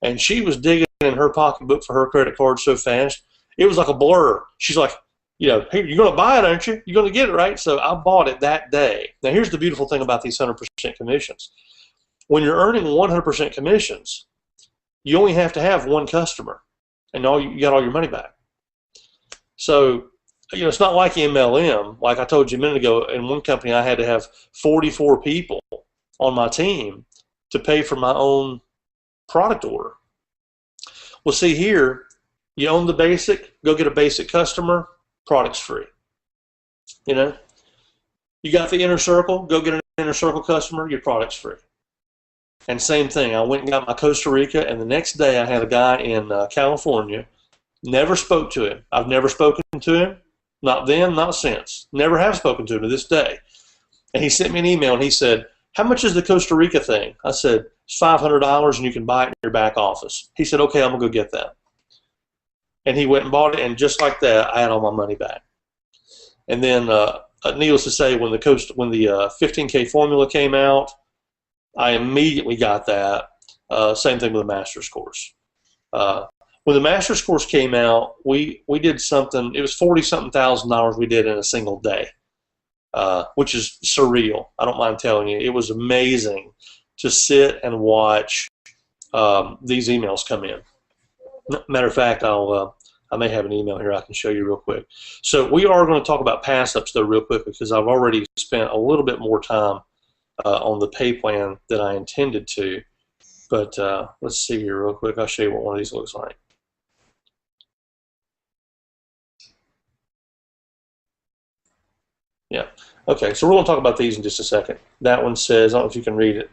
And she was digging in her pocketbook for her credit card so fast, it was like a blur. She's like, hey, you're going to buy it, aren't you? You're going to get it, right? So I bought it that day. Now, here's the beautiful thing about these 100% commissions. When you're earning 100% commissions, you only have to have one customer, and you got all your money back. So, it's not like MLM. Like I told you a minute ago, in one company I had to have 44 people on my team to pay for my own product order. Well, see here, you own the basic, go get a basic customer, product's free. You got the inner circle, go get an inner circle customer, your product's free. And same thing, I went and got my Costa Rica, and the next day I had a guy in California, never spoke to him. I've never spoken to him. Not then, not since. Never have spoken to him to this day. And he sent me an email and he said, how much is the Costa Rica thing? I said, it's $500 and you can buy it in your back office. He said, okay, I'm going to go get that. And he went and bought it, and just like that, I had all my money back. And then, needless to say, when the 15K formula came out, I immediately got that. Same thing with the master's course. When the master's course came out, we did something. It was $40-something thousand we did in a single day, which is surreal. I don't mind telling you, it was amazing to sit and watch these emails come in. Matter of fact, I may have an email here I can show you real quick. So we are going to talk about pass-ups though real quick, because I've already spent a little bit more time on the pay plan than I intended to. But let's see here real quick. I'll show you what one of these looks like. Yeah. Okay, so we're going to talk about these in just a second. That one says, I don't know if you can read it.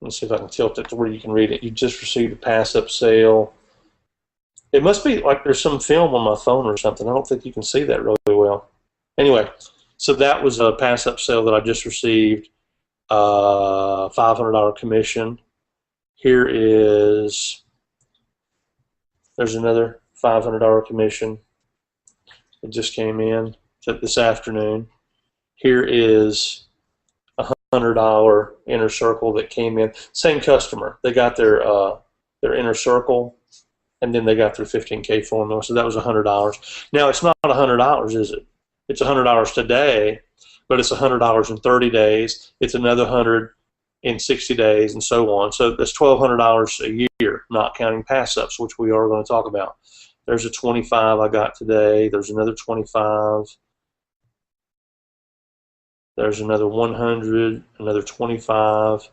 Let's see if I can tilt it to where you can read it. You just received a pass-up sale. It must be like there's some film on my phone or something. I don't think you can see that really well. Anyway, so that was a pass-up sale that I just received. $500 commission. There's another $500 commission. It just came in this afternoon. Here is $100 inner circle that came in. Same customer. They got their inner circle, and then they got their 15K formula. So that was $100. Now it's not $100, is it? It's $100 today, but it's $100 in 30 days. It's another $100 in 60 days, and so on. So that's $1,200 a year, not counting pass-ups, which we are going to talk about. There's a 25 I got today. There's another 25. There's another 100, another 25.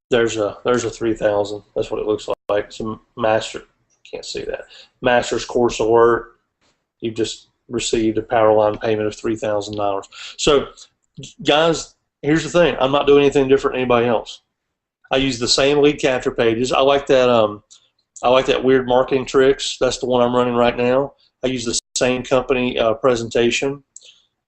There's a 3,000. That's what it looks like. Some master, can't see that. Master's course of work. You just received a power line payment of $3,000. So, guys, here's the thing. I'm not doing anything different than anybody else. I use the same lead capture pages. I like that. I like that weird marketing tricks. That's the one I'm running right now. I use the same company presentation.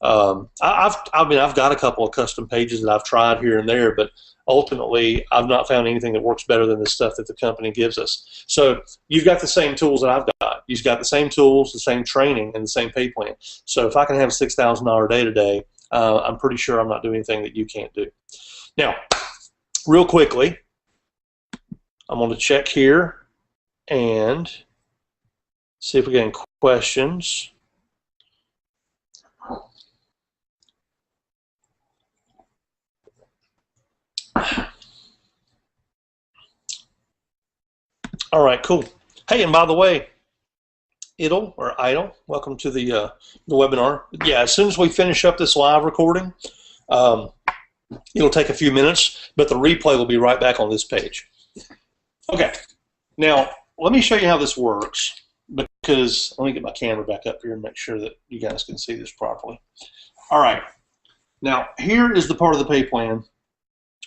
I've got a couple of custom pages that I've tried here and there, but ultimately I've not found anything that works better than the stuff that the company gives us. So you've got the same tools that I've got. You've got the same tools, the same training, and the same pay plan. So if I can have a $6,000 day today, I'm pretty sure I'm not doing anything that you can't do. Now, real quickly, I'm going to check here and see if we get any questions. All right, cool. Hey, and by the way, Idle, welcome to the webinar. Yeah, as soon as we finish up this live recording, it'll take a few minutes, but the replay will be right back on this page. Okay, now let me show you how this works, because let me get my camera back up here and make sure that you guys can see this properly. All right, now here is the part of the pay plan,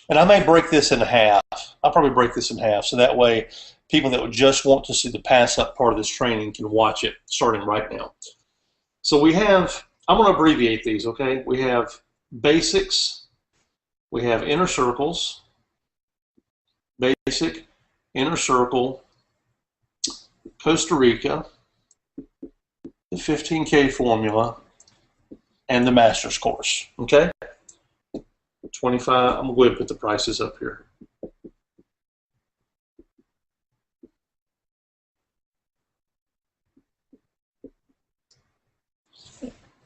and I may break this in half. I'll probably break this in half, so that way people that would just want to see the pass-up part of this training can watch it starting right now. So we have, I'm going to abbreviate these, okay? We have basics, we have inner circles, basic, inner circle, Costa Rica, the 15K formula, and the master's course, okay? 25, I'm going to go ahead and put the prices up here.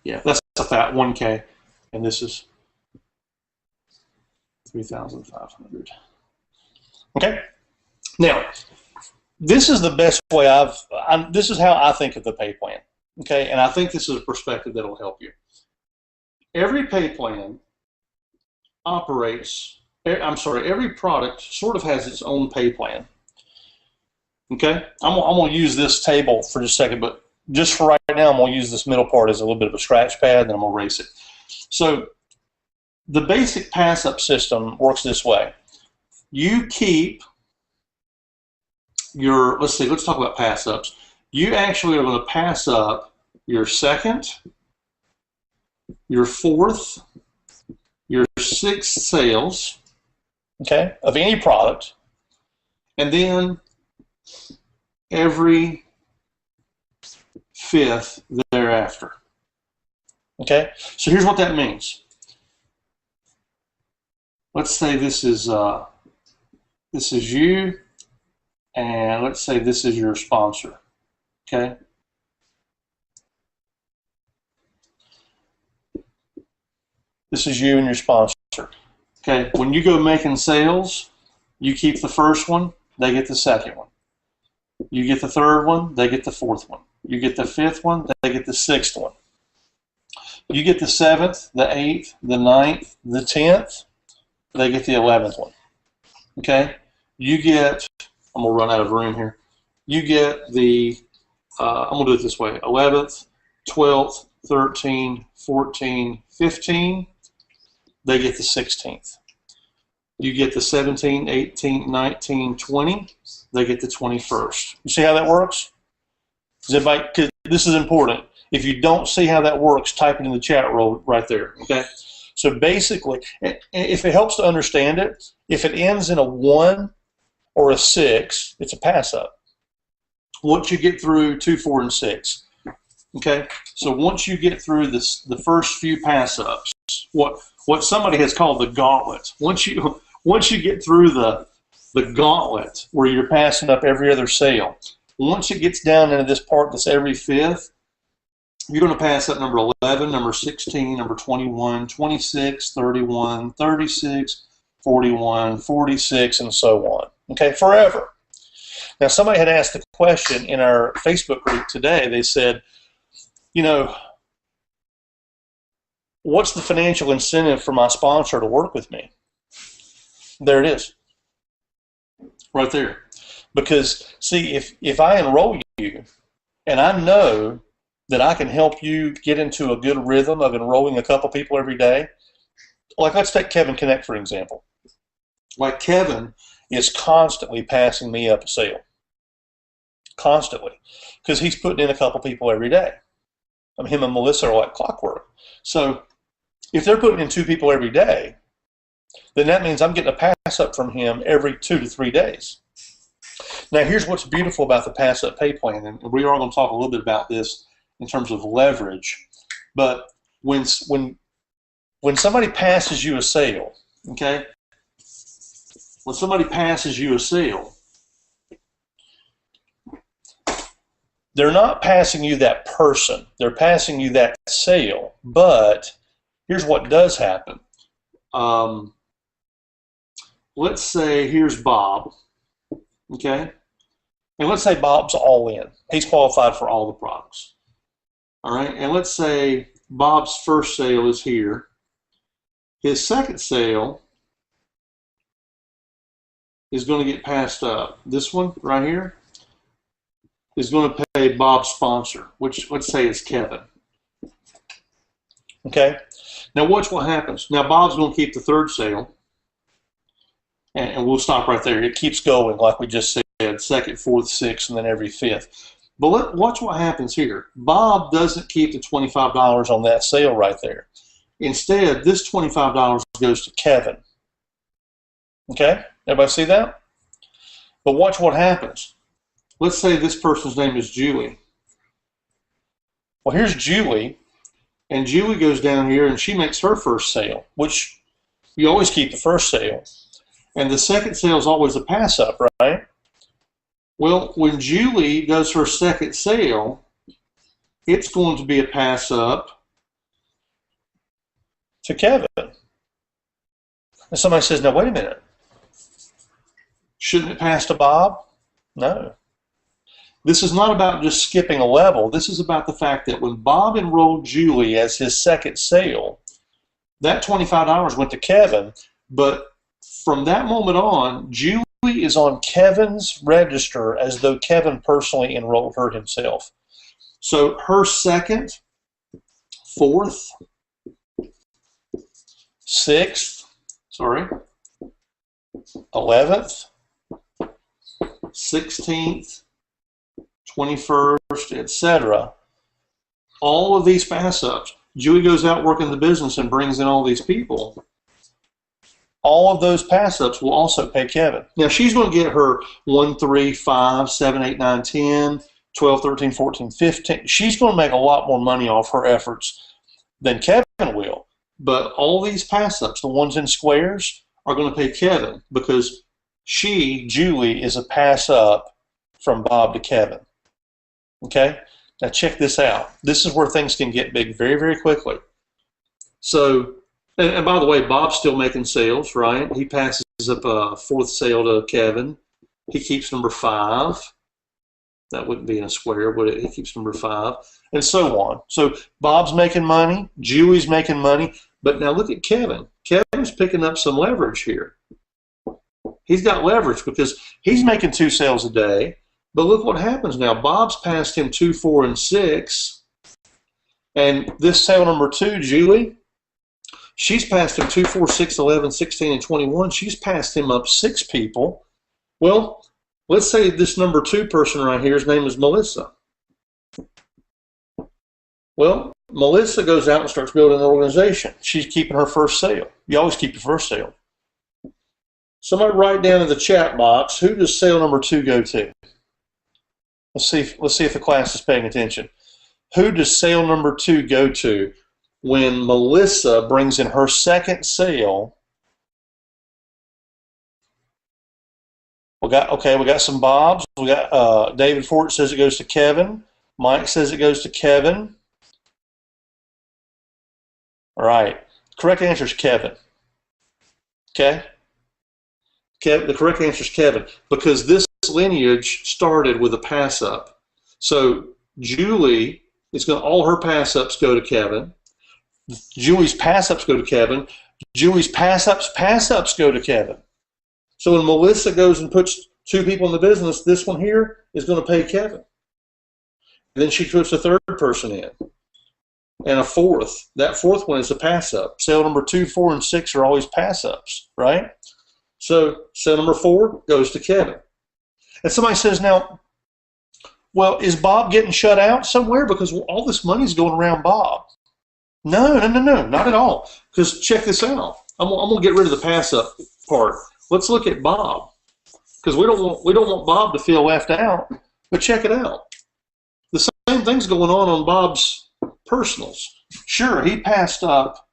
Yeah, that's a fat 1K, and this is 3,500. Okay, now this is the best way this is how I think of the pay plan. Okay, and I think this is a perspective that will help you. Every pay plan operates. Every product sort of has its own pay plan. Okay, I'm going to use this table for just a second, but just for right now, I'm going to use this middle part as a little bit of a scratch pad, then I'm going to erase it. So the basic pass-up system works this way. You keep your, let's talk about pass-ups. You actually are going to pass up your second, your fourth, your sixth sales, okay, of any product, and then every fifth thereafter. Okay, so here's what that means. Let's say this is you, and let's say this is your sponsor. Okay. This is you and your sponsor. Okay. When you go making sales, you keep the first one, they get the second one. You get the third one, they get the fourth one. You get the fifth one, they get the sixth one. You get the seventh, the eighth, the ninth, the 10th, they get the 11th one. Okay? You get, I'm going to run out of room here. You get the, I'm going to do it this way, 11th, 12th, 13, 14, 15, they get the 16th. You get the 17th, 18th, 19th, 20, they get the 21st. You see how that works? Does everybody, 'cause this is important. If you don't see how that works, type it in the chat room right there, okay? So basically, if it helps to understand it, if it ends in a 1 or a 6, it's a pass-up. Once you get through 2, 4, and 6, okay? So once you get through this, the first few pass-ups, what somebody has called the gauntlet, once you get through the gauntlet where you're passing up every other sale, once it gets down into this part that's every fifth, you're going to pass up number 11, number 16, number 21, 26, 31, 36, 41, 46, and so on. Okay, forever. Now, somebody had asked a question in our Facebook group today. They said, you know, what's the financial incentive for my sponsor to work with me? There it is. Right there. Because, see, if I enroll you and I know that I can help you get into a good rhythm of enrolling a couple people every day, like let's take Kevin Connect for example. Like Kevin is constantly passing me up a sale. Constantly. Because he's putting in a couple people every day. I mean, him and Melissa are like clockwork. So if they're putting in 2 people every day, then that means I'm getting a pass up from him every 2 to 3 days. Now, here's what's beautiful about the pass up pay plan, and we are going to talk a little bit about this in terms of leverage. But when somebody passes you a sale, okay? When somebody passes you a sale, they're not passing you that person. They're passing you that sale. But here's what does happen. Let's say here's Bob, okay? And let's say Bob's all in. He's qualified for all the products. All right, and let's say Bob's first sale is here. His second sale is going to get passed up. This one right here is going to pay Bob's sponsor, which let's say is Kevin. Okay, now watch what happens. Now Bob's going to keep the third sale, and we'll stop right there. It keeps going like we just said, second, fourth, sixth, and then every fifth. But watch what happens here. Bob doesn't keep the $25 on that sale right there. Instead, this $25 goes to Kevin. Okay? Everybody see that? But watch what happens. Let's say this person's name is Julie. Well, here's Julie, and Julie goes down here and she makes her first sale, which you always keep the first sale. And the second sale is always a pass-up, right? Well, when Julie does her second sale, it's going to be a pass-up to Kevin. And somebody says, now wait a minute. Shouldn't it pass to Bob? No. This is not about just skipping a level. This is about the fact that when Bob enrolled Julie as his second sale, that $25 went to Kevin, but from that moment on, Julie is on Kevin's register as though Kevin personally enrolled her himself. So her second, fourth, sixth, 11th, 16th, 21st, etc., all of these pass ups, Julie goes out working the business and brings in all these people. All of those pass ups will also pay Kevin. Now she's going to get her 1, 3, 5, 7, 8, 9, 10, 12, 13, 14, 15. She's going to make a lot more money off her efforts than Kevin will. But all these pass ups, the ones in squares, are going to pay Kevin because Julie, is a pass up from Bob to Kevin. Okay? Now check this out. This is where things can get big very, very quickly. So, and by the way, Bob's still making sales, right? He passes up a 4th sale to Kevin. He keeps number 5. That wouldn't be in a square, would it? He keeps number 5, and so on. So Bob's making money, Julie's making money, but now look at Kevin. Kevin's picking up some leverage here. He's got leverage because he's making 2 sales a day, but look what happens now. Bob's passed him 2, 4, and 6, and this sale number 2, Julie, she's passed him 2, 4, 6, 11, 16, and 21. She's passed him up 6 people. Well, let's say this number 2 person right here, his name is Melissa. Well, Melissa goes out and starts building an organization. She's keeping her first sale. You always keep your first sale. Somebody write down in the chat box, who does sale number 2 go to? Let's see if the class is paying attention. Who does sale number 2 go to when Melissa brings in her 2nd sale? We got some Bobs. We got David Fort says it goes to Kevin. Mike says it goes to Kevin. All right. Correct answer is Kevin. Okay? The correct answer is Kevin because this lineage started with a pass up. So Julie is going to, all her pass ups go to Kevin. Julie's pass ups go to Kevin. Julie's pass ups go to Kevin. So when Melissa goes and puts 2 people in the business, this one here is going to pay Kevin. And then she puts a 3rd person in. And a 4th. That 4th one is a pass up. Sale number 2, 4, and 6 are always pass ups, right? So sale number 4 goes to Kevin. And somebody says, now, well, is Bob getting shut out somewhere because all this money is going around Bob? No, not at all. Because check this out. I'm going to get rid of the pass up part. Let's look at Bob, because we don't want Bob to feel left out. But check it out. The same thing's going on Bob's personals. Sure, he passed up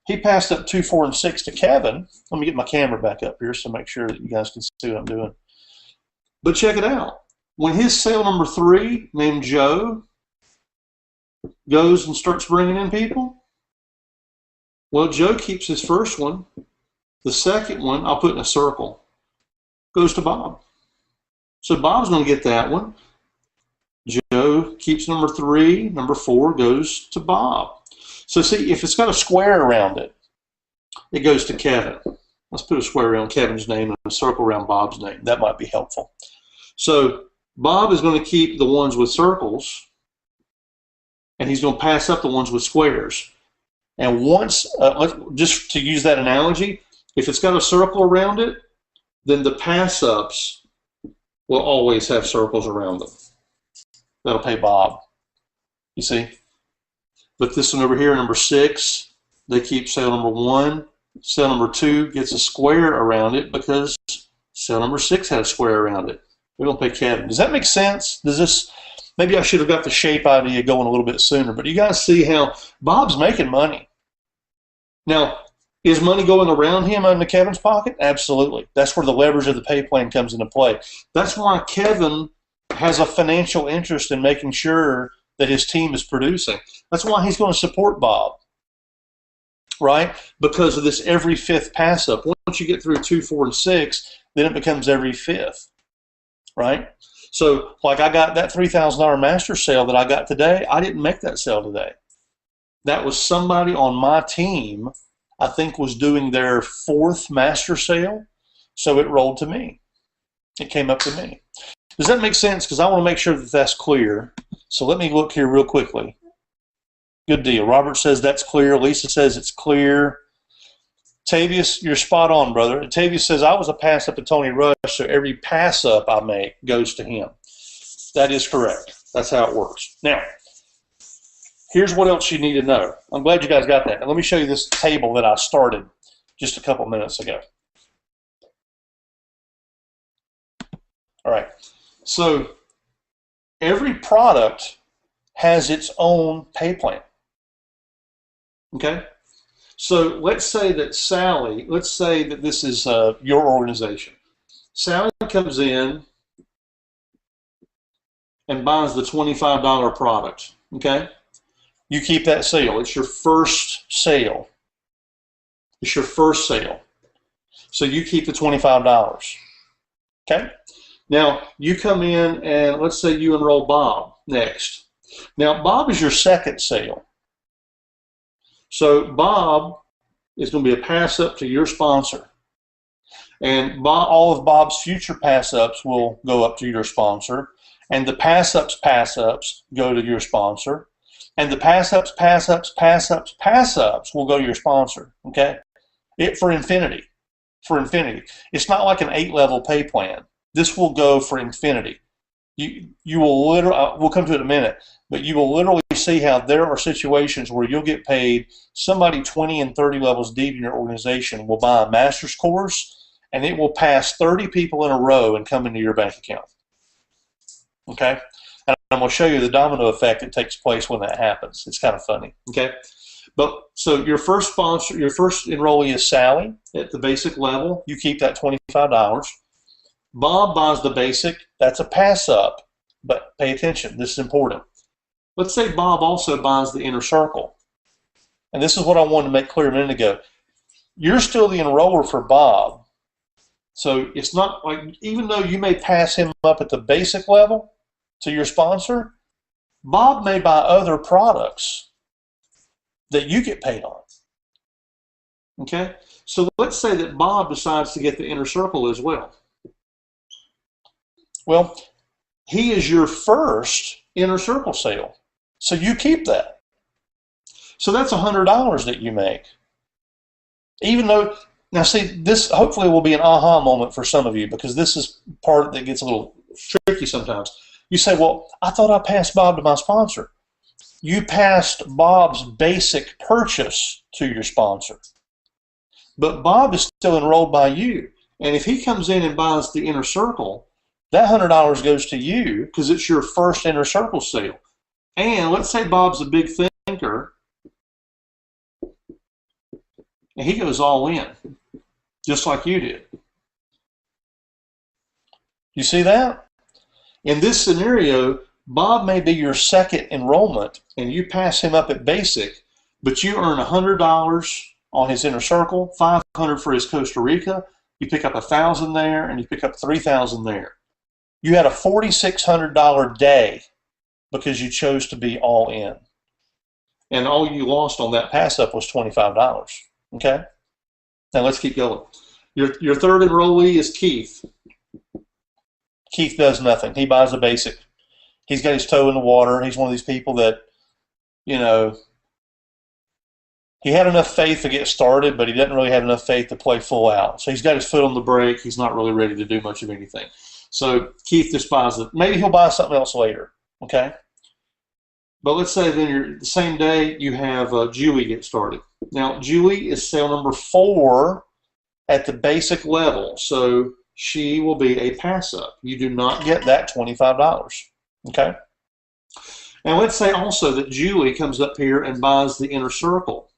2, 4, and 6 to Kevin. Let me get my camera back up here so make sure that you guys can see what I'm doing. But check it out. When his sale number 3, named Joe, goes and starts bringing in people, well, Joe keeps his first one. The 2nd one, I'll put in a circle, goes to Bob. So Bob's going to get that one. Joe keeps number 3. Number 4 goes to Bob. So see, if it's got a square around it, it goes to Kevin. Let's put a square around Kevin's name and a circle around Bob's name. That might be helpful. So Bob is going to keep the ones with circles, and he's going to pass up the ones with squares. And once, just to use that analogy, if it's got a circle around it, then the pass-ups will always have circles around them. That'll pay Bob. You see? But this one over here, number 6, they keep sale number 1. Sale number 2 gets a square around it because sale number 6 had a square around it. We don't pay Kevin. Does that make sense? Does this? Maybe I should have got the shape idea going a little bit sooner. But you guys see how Bob's making money. Now, is money going around him into Kevin's pocket? Absolutely. That's where the leverage of the pay plan comes into play. That's why Kevin has a financial interest in making sure that his team is producing. That's why he's going to support Bob, right? Because of this every 5th pass up. Once you get through 2, 4, and 6, then it becomes every 5th, right? So, like I got that $3,000 master sale that I got today, I didn't make that sale today. That was somebody on my team, I think, was doing their 4th master sale, so it rolled to me. It came up to me. Does that make sense? Because I want to make sure that that's clear. So let me look here real quickly. Good deal. Robert says that's clear. Lisa says it's clear. Tavius, you're spot on, brother. Tavius says, I was a pass up to Tony Rush, so every pass up I make goes to him. That is correct. That's how it works. Now, here's what else you need to know. I'm glad you guys got that. And let me show you this table that I started just a couple minutes ago. All right, so every product has its own pay plan, okay? So let's say that Sally, let's say that this is your organization. Sally comes in and buys the $25 product, okay? You keep that sale. It's your first sale. It's your first sale. So you keep the $25, okay? Now, you come in and let's say you enroll Bob next. Now, Bob is your second sale. So Bob is going to be a pass-up to your sponsor. And Bob, all of Bob's future pass-ups will go up to your sponsor. And the pass-ups go to your sponsor. And the pass-ups will go to your sponsor, okay? For infinity. For infinity. It's not like an 8-level pay plan. This will go for infinity. You will literally, we'll come to it in a minute, but you will literally see how there are situations where you'll get paid, somebody 20 and 30 levels deep in your organization will buy a master's course, and it will pass 30 people in a row and come into your bank account. Okay? And I'm going to show you the domino effect that takes place when that happens. It's kind of funny. Okay? But so your first sponsor, your first enrollee is Sally at the basic level. You keep that $25. Bob buys the basic. That's a pass-up, but pay attention. This is important. Let's say Bob also buys the inner circle. And this is what I wanted to make clear a minute ago. You're still the enroller for Bob. So it's not like, even though you may pass him up at the basic level to your sponsor, Bob may buy other products that you get paid on. Okay? So let's say that Bob decides to get the inner circle as well. Well, he is your first inner circle sale. So you keep that. So that's $100 that you make. Even though, now see, this hopefully will be an aha moment for some of you, because this is part that gets a little tricky sometimes. You say, well, I thought I passed Bob to my sponsor. You passed Bob's basic purchase to your sponsor. But Bob is still enrolled by you. And if he comes in and buys the inner circle, that $100 goes to you because it's your first inner circle sale. And let's say Bob's a big thinker, and he goes all in, just like you did. You see that? In this scenario, Bob may be your second enrollment, and you pass him up at basic, but you earn $100 on his inner circle, $500 for his Costa Rica. You pick up $1,000 there, and you pick up $3,000 there. You had a $4,600 day because you chose to be all in. And all you lost on that pass-up was $25. Okay? Now let's keep going. Your third enrollee is Keith. Keith does nothing. He buys a basic. He's got his toe in the water. He's one of these people that, you know, he had enough faith to get started, but he doesn't really have enough faith to play full out. So he's got his foot on the brake. He's not really ready to do much of anything. So Keith just buys it. Maybe he'll buy something else later, okay? But let's say then the same day you have Julie get started. Now, Julie is sale number 4 at the basic level, so she will be a pass-up. You do not get that $25, okay? And let's say also that Julie comes up here and buys the inner circle.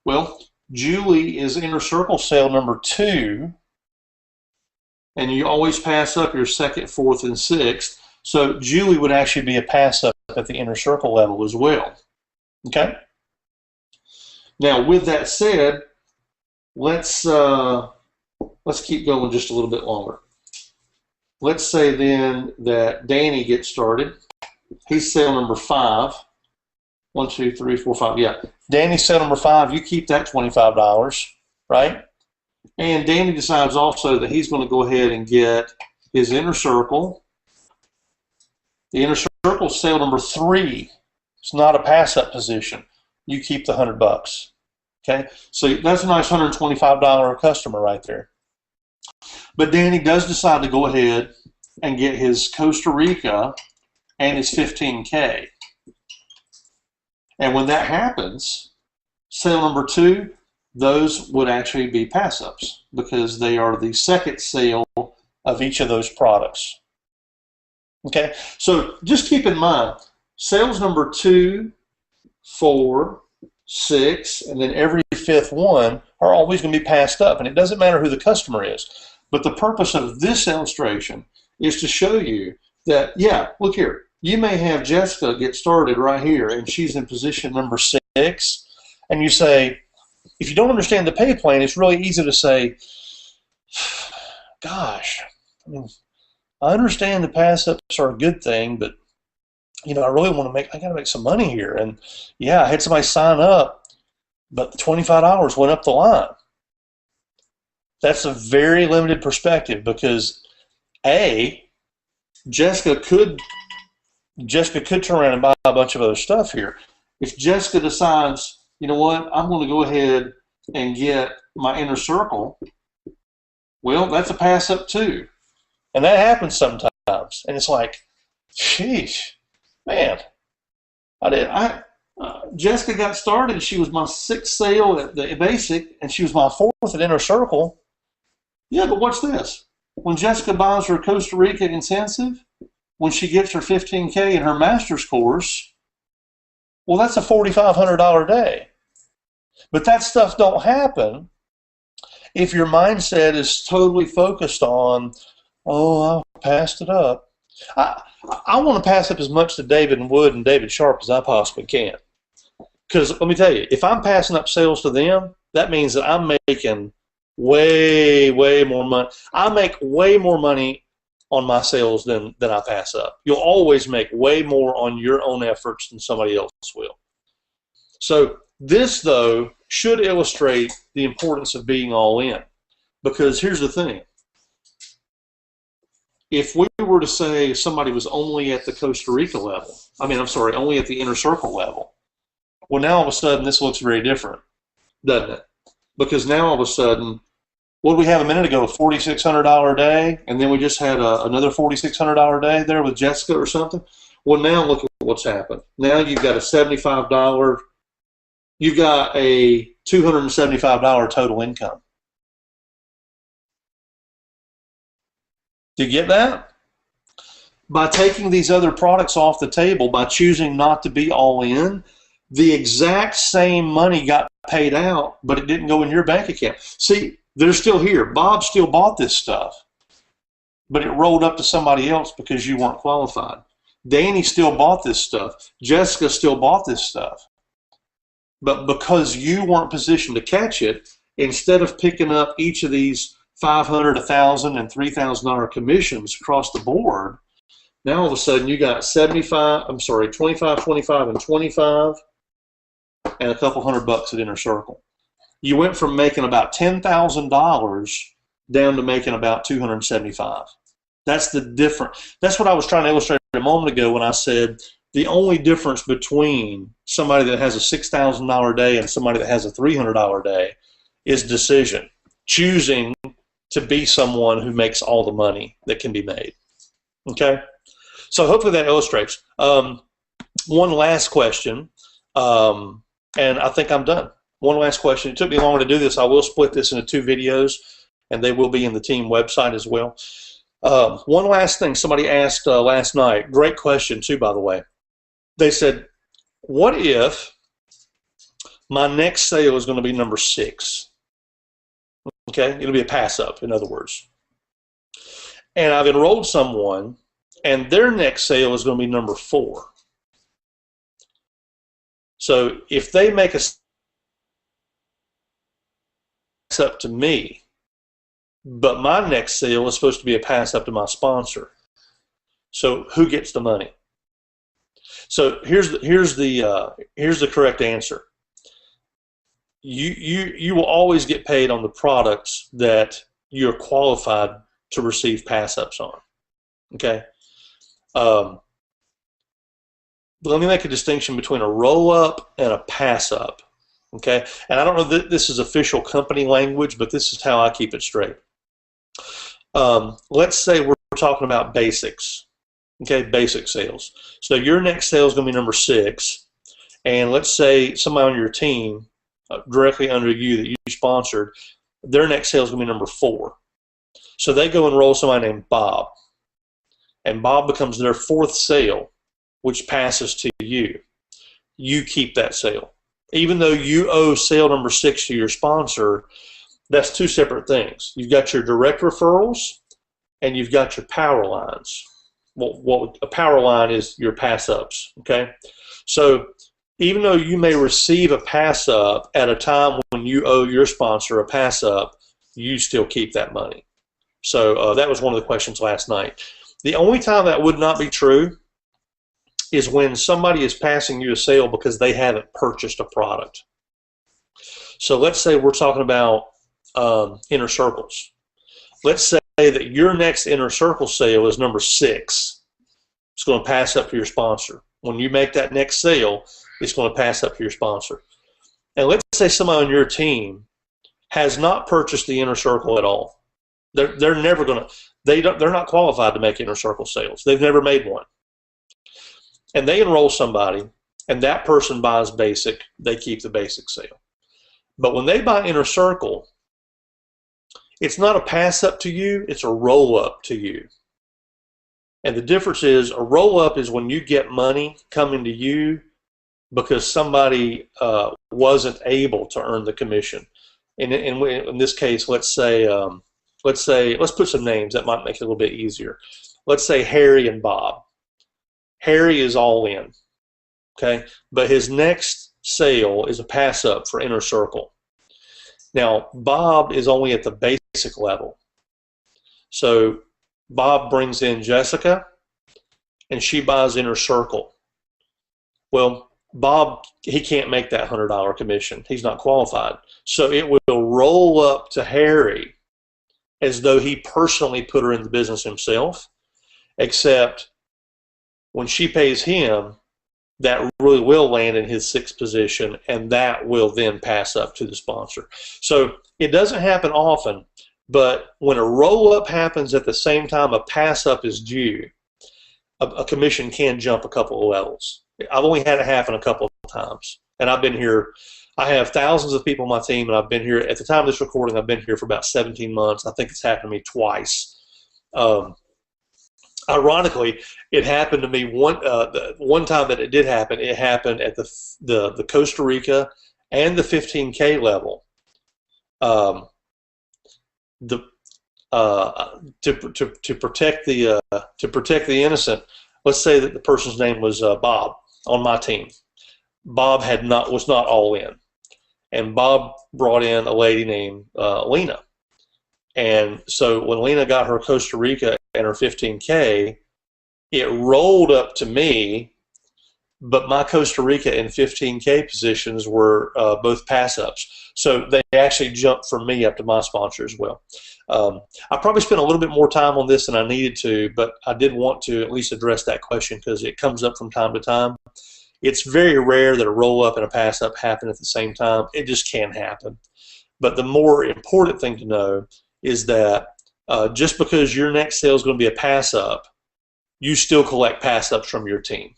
Well, Julie is inner circle sale number 2, and you always pass up your 2nd, 4th, and 6th. So Julie would actually be a pass-up at the inner circle level as well. Okay? Now, with that said, let's keep going just a little bit longer. Let's say then that Danny gets started. He's sale number 5. 1, 2, 3, 4, 5. Yeah. Danny's sale number 5. You keep that $25, right? And Danny decides also that he's going to go ahead and get his inner circle. The inner circle is sale number 3. It's not a pass-up position. You keep the $100. Okay, so that's a nice $125 customer right there. But Danny does decide to go ahead and get his Costa Rica and his 15K. And when that happens, sale number 2, those would actually be pass-ups because they are the second sale of each of those products. Okay, so just keep in mind, sales number 2, 4, 6, and then every 5th one are always going to be passed up, and it doesn't matter who the customer is. But the purpose of this illustration is to show you that, yeah, look here, you may have Jessica get started right here, and she's in position number 6, and you say, if you don't understand the pay plan, it's really easy to say, gosh, I understand the pass-ups are a good thing, but you know, I really want to I got to make some money here. And yeah, I had somebody sign up, but the $25 went up the line. That's a very limited perspective because Jessica could turn around and buy a bunch of other stuff here. If Jessica decides, you know what, I'm going to go ahead and get my inner circle, well, that's a pass up too. And that happens sometimes. And it's like, sheesh, man, Jessica got started. She was my 6th sale at the basic, and she was my 4th at inner circle. Yeah, but watch this. When Jessica buys her Costa Rica intensive, when she gets her 15K in her master's course, well, that's a $4,500 day. But that stuff don't happen if your mindset is totally focused on, oh, I passed it up. I want to pass up as much to David Wood and David Sharp as I possibly can. Because let me tell you, if I'm passing up sales to them, that means that I'm making way, way more money. I make way more money on my sales than I pass up. You'll always make way more on your own efforts than somebody else will. So this, though, should illustrate the importance of being all in. Because here's the thing. If we were to say somebody was only at the Costa Rica level, only at the inner circle level, well, now all of a sudden this looks very different, doesn't it? Because now all of a sudden, what did we have a minute ago, a $4,600 day, and then we just had another $4,600 day there with Jessica or something? Well, now look at what's happened. Now you've got a $75, you've got a $275 total income. Do you get that? By taking these other products off the table, by choosing not to be all in, the exact same money got paid out, but it didn't go in your bank account. See, they're still here. Bob still bought this stuff, but it rolled up to somebody else because you weren't qualified. Danny still bought this stuff. Jessica still bought this stuff. But because you weren't positioned to catch it, instead of picking up each of these $500, $1,000, and $3,000 commissions across the board, now all of a sudden you got 25, 25, and 25, and a couple $100 at inner circle. You went from making about $10,000 down to making about $275. That's the difference. That's what I was trying to illustrate a moment ago when I said the only difference between somebody that has a $6,000 day and somebody that has a $300 day is decision. Choosing to be someone who makes all the money that can be made. Okay? So hopefully that illustrates. One last question, and I think I'm done. One last question. It took me longer to do this. I will split this into 2 videos, and they will be in the team website as well. One last thing somebody asked last night. Great question, too, by the way. They said, what if my next sale is going to be number 6? Okay, it'll be a pass-up, in other words. And I've enrolled someone, and their next sale is going to be number 4. So if they make a pass-up to me, but my next sale is supposed to be a pass-up to my sponsor, so who gets the money? So here's the correct answer. You will always get paid on the products that you're qualified to receive pass-ups on. Okay. But let me make a distinction between a roll-up and a pass-up. Okay. And I don't know that this is official company language, but this is how I keep it straight. Let's say we're talking about basics. Okay, basic sales. So your next sale is going to be number 6. and let's say somebody on your team directly under you that you sponsored, their next sale is going to be number 4. So they go enroll somebody named Bob, and Bob becomes their 4th sale, which passes to you. You keep that sale. Even though you owe sale number 6 to your sponsor, that's 2 separate things. You've got your direct referrals and you've got your power lines. Well, a power line is your pass-ups, okay? So even though you may receive a pass-up at a time when you owe your sponsor a pass-up, you still keep that money. So that was one of the questions last night. The only time that would not be true is when somebody is passing you a sale because they haven't purchased a product. So let's say we're talking about inner circles. Let's say that your next inner circle sale is number 6. It's going to pass up to your sponsor. When you make that next sale, it's going to pass up to your sponsor. And let's say somebody on your team has not purchased the inner circle at all. They're never going to. They're not qualified to make inner circle sales. They've never made one. And they enroll somebody, and that person buys basic. They keep the basic sale. But when they buy inner circle, it's not a pass up to you, it's a roll up to you. And the difference is, a roll up is when you get money coming to you because somebody wasn't able to earn the commission. In this case, let's put some names that might make it a little bit easier. Let's say Harry and Bob. Harry is all in, okay? But his next sale is a pass up for inner circle. Now, Bob is only at the basic level. So Bob brings in Jessica, and she buys inner circle. Well, Bob, he can't make that $100 commission. He's not qualified. So it will roll up to Harry as though he personally put her in the business himself, except when she pays him, that really will land in his 6th position, and that will then pass up to the sponsor. So it doesn't happen often, but when a roll-up happens at the same time a pass-up is due, a commission can jump a couple of levels. I've only had it happen a couple of times, and I've been here. I have thousands of people on my team, and I've been here, at the time of this recording, I've been here for about 17 months. I think it's happened to me twice. Ironically, it happened to me one time that it did happen. It happened at the Costa Rica and the 15K level. To protect the innocent, let's say that the person's name was Bob on my team. Bob was not all in, and Bob brought in a lady named Lena. And so when Lena got her Costa Rica and her 15K, it rolled up to me, but my Costa Rica and 15K positions were both pass-ups. So they actually jumped from me up to my sponsor as well. I probably spent a little bit more time on this than I needed to, but I did want to at least address that question because it comes up from time to time. It's very rare that a roll-up and a pass-up happen at the same time. It just can happen. But the more important thing to know is that just because your next sale is going to be a pass-up, you still collect pass-ups from your team.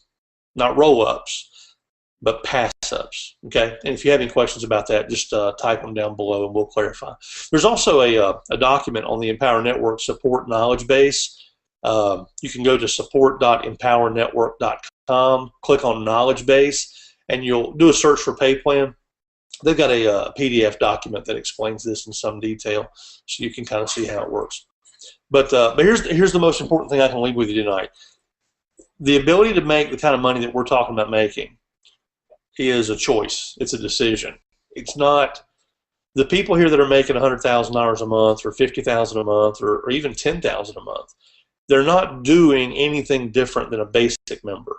Not roll-ups, but pass-ups, okay? And if you have any questions about that, just type them down below and we'll clarify. There's also a document on the Empower Network support knowledge base. You can go to support.empowernetwork.com, click on knowledge base, and you'll do a search for pay plan. They've got a PDF document that explains this in some detail, so you can kind of see how it works. But here's the most important thing I can leave with you tonight. The ability to make the kind of money that we're talking about making is a choice. It's a decision. It's not the people here that are making $100,000 a month or $50,000 a month or even $10,000 a month. They're not doing anything different than a basic member.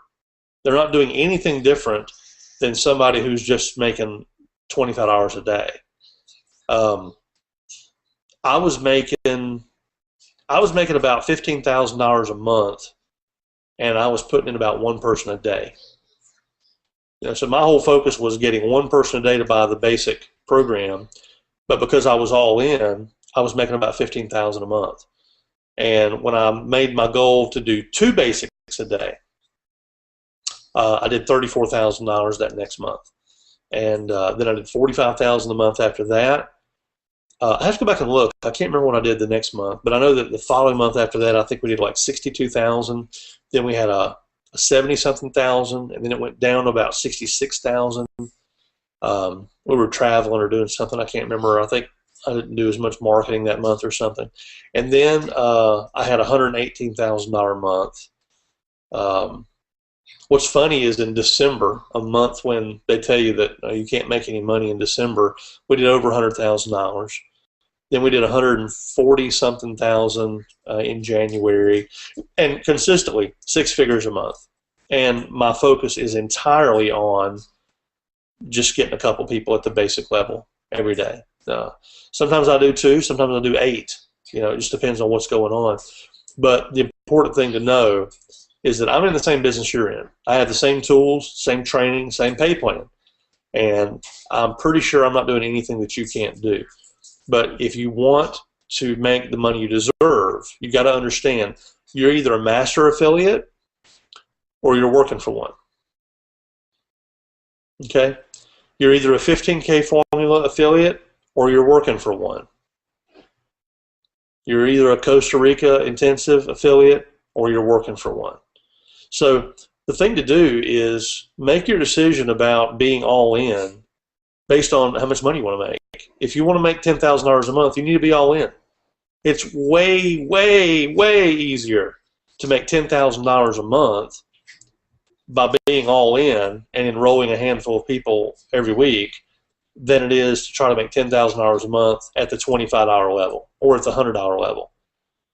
They're not doing anything different than somebody who's just making $25 a day. I was making about $15,000 a month, and I was putting in about one person a day. So my whole focus was getting one person a day to buy the basic program, but because I was all in, I was making about $15,000 a month. And when I made my goal to do 2 basics a day, I did $34,000 that next month. And then I did $45,000 a month after that. I have to go back and look. I can't remember what I did the next month, but I know that the following month after that, I think we did like 62,000. Then we had a 70-something thousand, and then it went down to about 66,000. We were traveling or doing something. I can't remember. I think I didn't do as much marketing that month or something. And then I had a $118,000 month. What's funny is in December, a month when they tell you that you can't make any money in December, we did over $100,000. Then we did 140-something thousand in January, and consistently 6 figures a month. And my focus is entirely on just getting a couple people at the basic level every day. Sometimes I do 2, sometimes I do 8. It just depends on what's going on. But the important thing to know is that I'm in the same business you're in. I have the same tools, same training, same pay plan. And I'm pretty sure I'm not doing anything that you can't do. But if you want to make the money you deserve, you've got to understand you're either a master affiliate or you're working for one. Okay? You're either a 15K formula affiliate or you're working for one. You're either a Costa Rica intensive affiliate or you're working for one. So the thing to do is make your decision about being all in based on how much money you want to make. If you want to make $10,000 a month, you need to be all in. It's way, way, way easier to make $10,000 a month by being all in and enrolling a handful of people every week than it is to try to make $10,000 a month at the $25 level or at the $100 level.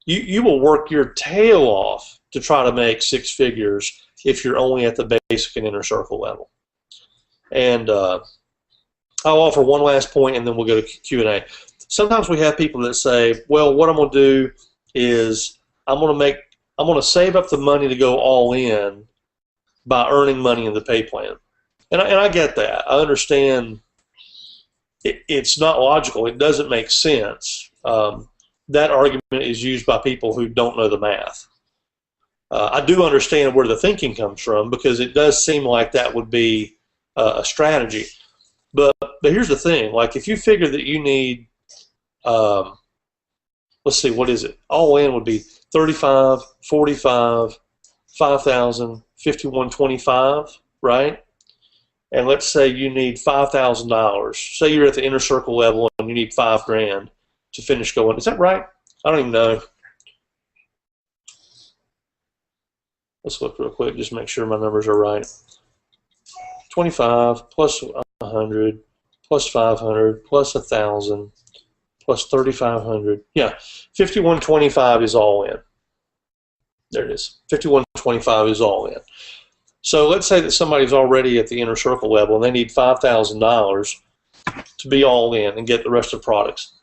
You will work your tail off to try to make 6 figures if you're only at the basic and inner circle level. And I'll offer one last point, and then we'll go to Q&A. Sometimes we have people that say, well, what I'm going to do is I'm going to save up the money to go all in by earning money in the pay plan. And I get that. I understand it's not logical. It doesn't make sense. That argument is used by people who don't know the math. I do understand where the thinking comes from because it does seem like that would be a strategy. But here's the thing. Like if you figure that you need, let's see, what is it? All in would be 35, 45, 5,000, 5125, right? And let's say you need $5,000. Say you're at the inner circle level and you need $5,000 to finish going. Is that right? I don't even know. Let's look real quick, just make sure my numbers are right. 25 plus 100 plus 500 plus 1,000 plus 3,500. Yeah, 5125 is all in. There it is. 5125 is all in. So let's say that somebody's already at the inner circle level and they need $5,000 to be all in and get the rest of the products.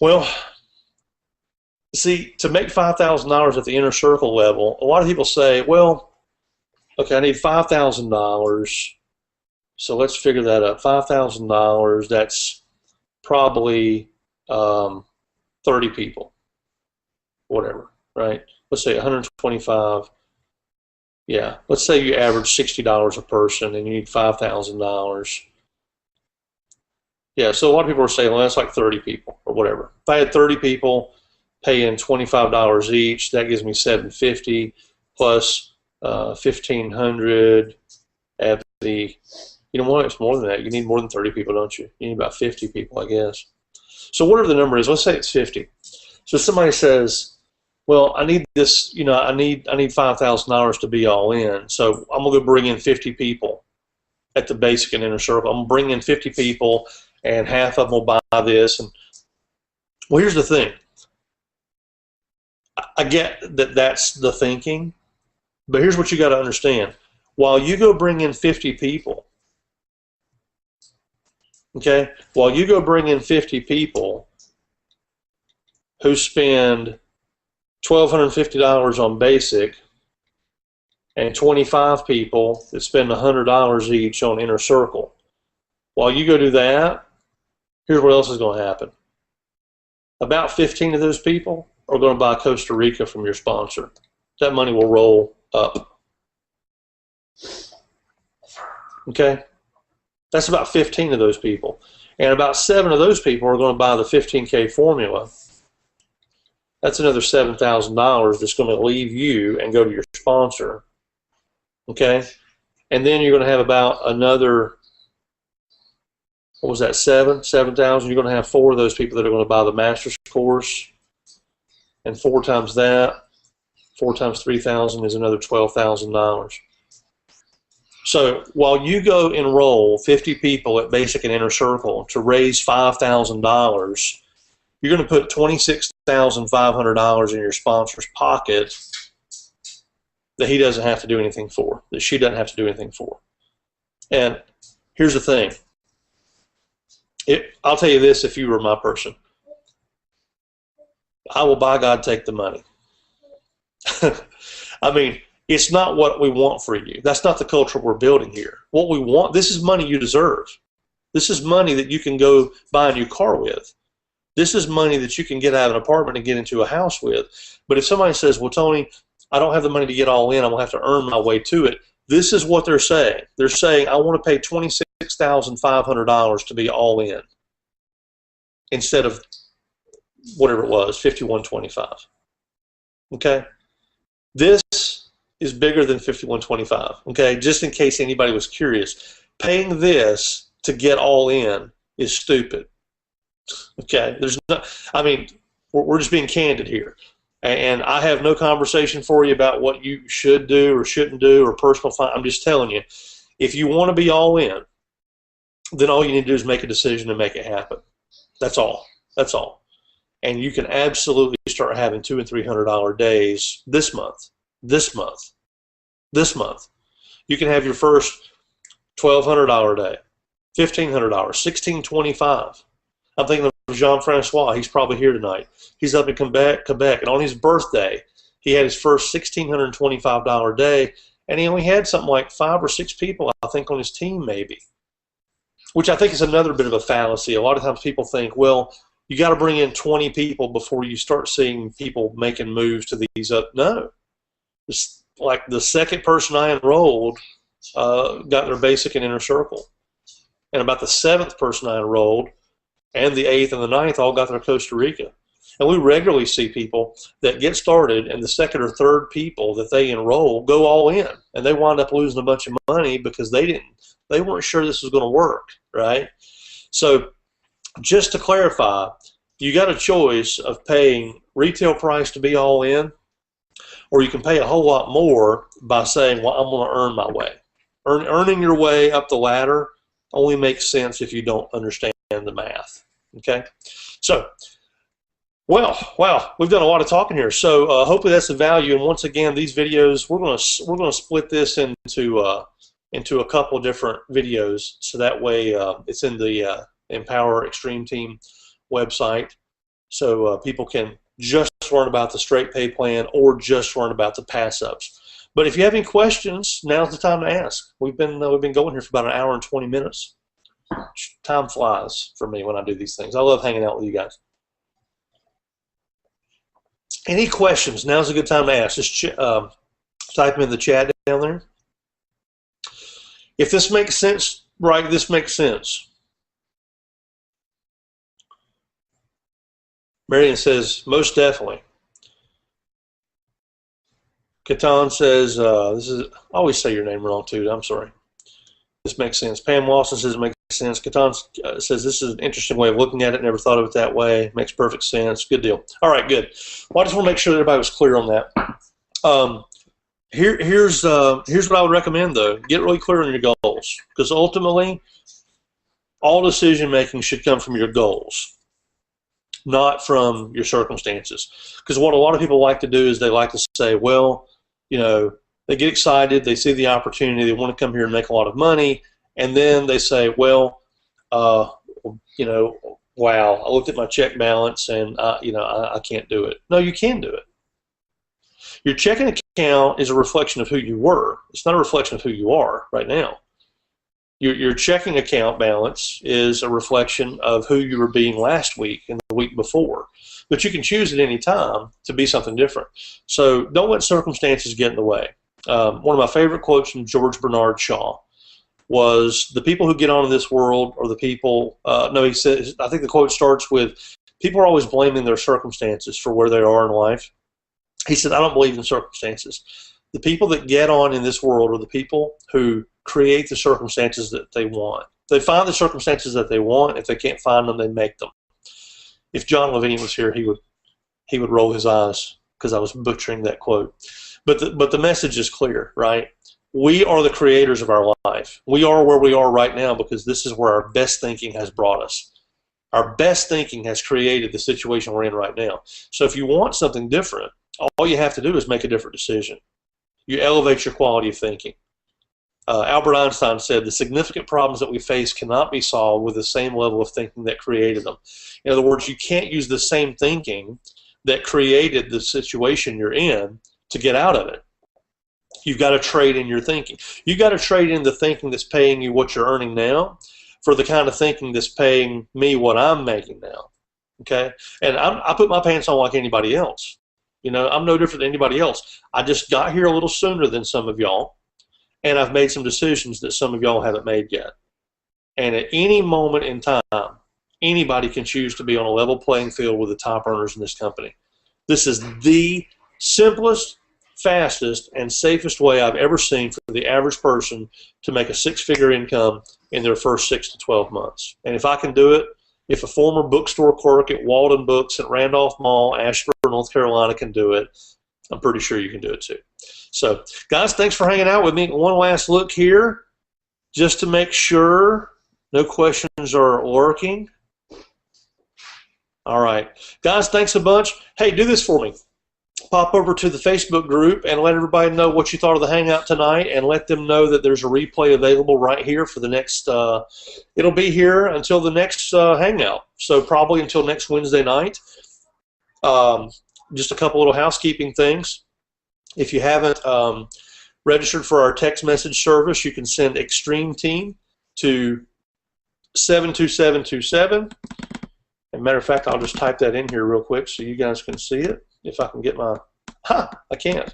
Well, see, to make $5,000 at the inner circle level, a lot of people say, well, okay, I need $5,000, so let's figure that up. $5,000, that's probably 30 people, whatever, right? Let's say 125. Yeah, let's say you average $60 a person and you need $5,000. Yeah, so a lot of people are saying, well, that's like 30 people or whatever. If I had 30 people paying $25 each, that gives me $750 plus 1,500 at the, you know what, it's more than that. You need more than 30 people, don't you? You need about 50 people, I guess. So whatever the number is, let's say it's 50. So somebody says, well, I need this, you know, I need $5,000 to be all in. So I'm going to go bring in 50 people at the basic and inner circle. I'm going to bring in 50 people, and half of them will buy this. And well, here's the thing. I get that that's the thinking, but here's what you got to understand. While you go bring in 50 people, okay, while you go bring in 50 people who spend $1,250 on basic and 25 people that spend $100 each on inner circle, while you go do that, here's what else is going to happen. About 15 of those people are going to buy Costa Rica from your sponsor. That money will roll up. Okay? That's about 15 of those people. And about 7 of those people are going to buy the 15K formula. That's another $7,000 that's going to leave you and go to your sponsor. Okay? And then you're going to have about another, what was that, 7,000. You're going to have 4 of those people that are going to buy the master's course. And 4 times that, 4 times 3,000 is another $12,000. So while you go enroll 50 people at Basic and Inner Circle to raise $5,000, you're going to put $26,500 in your sponsor's pocket that he doesn't have to do anything for, that she doesn't have to do anything for. And here's the thing. I'll tell you this, if you were my person. I will, by God, take the money. I mean, it's not what we want for you. That's not the culture we're building here. What we want, this is money you deserve. This is money that you can go buy a new car with. This is money that you can get out of an apartment and get into a house with. But if somebody says, well, Tony, I don't have the money to get all in, I'm going to have to earn my way to it. This is what they're saying. They're saying, I want to pay $26,500 to be all in instead of whatever it was, $51.25. Okay? This is bigger than $51.25. Okay? Just in case anybody was curious. Paying this to get all in is stupid. Okay? There's no, I mean, we're just being candid here. And I have no conversation for you about what you should do or shouldn't do or personal finance. I'm just telling you, if you want to be all in, then all you need to do is make a decision and make it happen. That's all. That's all. And you can absolutely start having $200 and $300 days this month. This month. This month. You can have your first $1,200 day, $1,500, $1,625. I'm thinking of Jean-Francois. He's probably here tonight. He's up in Quebec, and on his birthday, he had his first $1,625 day, and he only had something like 5 or 6 people, I think, on his team maybe, which I think is another bit of a fallacy. A lot of times people think, well, you got to bring in 20 people before you start seeing people making moves to these up. No. It's like the second person I enrolled got their Basic and Inner Circle. And about the 7th person I enrolled and the 8th and the 9th all got their Costa Rica. And we regularly see people that get started and the 2nd or 3rd people that they enroll go all in. And they wind up losing a bunch of money because they weren't sure this was going to work, right? So just to clarify, you got a choice of paying retail price to be all in, or you can pay a whole lot more by saying, well, I'm going to earn my way. Earning your way up the ladder only makes sense if you don't understand the math. Okay? So, well, wow, we've done a lot of talking here. So hopefully that's the value. And once again, these videos, we're going to split this into a couple of different videos, so that way it's in the Empower Extreme Team website, so people can just learn about the straight pay plan or just learn about the pass-ups. But if you have any questions, now's the time to ask. We've been going here for about an hour and 20 minutes. Time flies for me when I do these things. I love hanging out with you guys. Any questions? Now's a good time to ask. Just type them in the chat down there. If this makes sense, right, this makes sense. Marion says, most definitely. Catan says, I always say your name wrong too, I'm sorry. This makes sense. Pam Lawson says it makes sense. Catan says this is an interesting way of looking at it. Never thought of it that way. Makes perfect sense. Good deal. All right, good. Well, I just want to make sure that everybody was clear on that. Here's what I would recommend, though. Get really clear on your goals, because ultimately, all decision making should come from your goals, not from your circumstances. Because what a lot of people like to do is they like to say, well, you know, they get excited, they see the opportunity, they want to come here and make a lot of money, and then they say, well, you know, wow, I looked at my check balance and you know, I can't do it. No, you can do it. Your checking account is a reflection of who you were. It's not a reflection of who you are right now. Your checking account balance is a reflection of who you were being last week and the week before. But you can choose at any time to be something different. So don't let circumstances get in the way. One of my favorite quotes from George Bernard Shaw. was the people who get on in this world are the people, no, he says, I think the quote starts with, people are always blaming their circumstances for where they are in life. He said, I don't believe in circumstances. The people that get on in this world are the people who create the circumstances that they want. They find the circumstances that they want. If they can't find them, they make them. If John Levine was here, he would roll his eyes because I was butchering that quote. But the message is clear, right? We are the creators of our life. We are where we are right now because this is where our best thinking has brought us. Our best thinking has created the situation we're in right now. So if you want something different, all you have to do is make a different decision. You elevate your quality of thinking. Albert Einstein said the significant problems that we face cannot be solved with the same level of thinking that created them. In other words, you can't use the same thinking that created the situation you're in to get out of it. You've got to trade in your thinking. You've got to trade in the thinking that's paying you what you're earning now for the kind of thinking that's paying me what I'm making now. Okay? And I put my pants on like anybody else. You know, I'm no different than anybody else. I just got here a little sooner than some of y'all, and I've made some decisions that some of y'all haven't made yet. And at any moment in time, anybody can choose to be on a level playing field with the top earners in this company. This is the simplest, fastest, and safest way I've ever seen for the average person to make a six-figure income in their first 6 to 12 months. And if I can do it, if a former bookstore clerk at Walden Books at Randolph Mall, Ashburn, North Carolina can do it, I'm pretty sure you can do it too. So, guys, thanks for hanging out with me. One last look here, just to make sure no questions are lurking. All right. Guys, thanks a bunch. Hey, do this for me. Pop over to the Facebook group and let everybody know what you thought of the Hangout tonight, and let them know that there's a replay available right here for the next, it'll be here until the next Hangout, so probably until next Wednesday night. Just a couple little housekeeping things. If you haven't registered for our text message service, you can send Extreme Team to 72727. As a matter of fact, I'll just type that in here real quick so you guys can see it. If I can get my, I can't.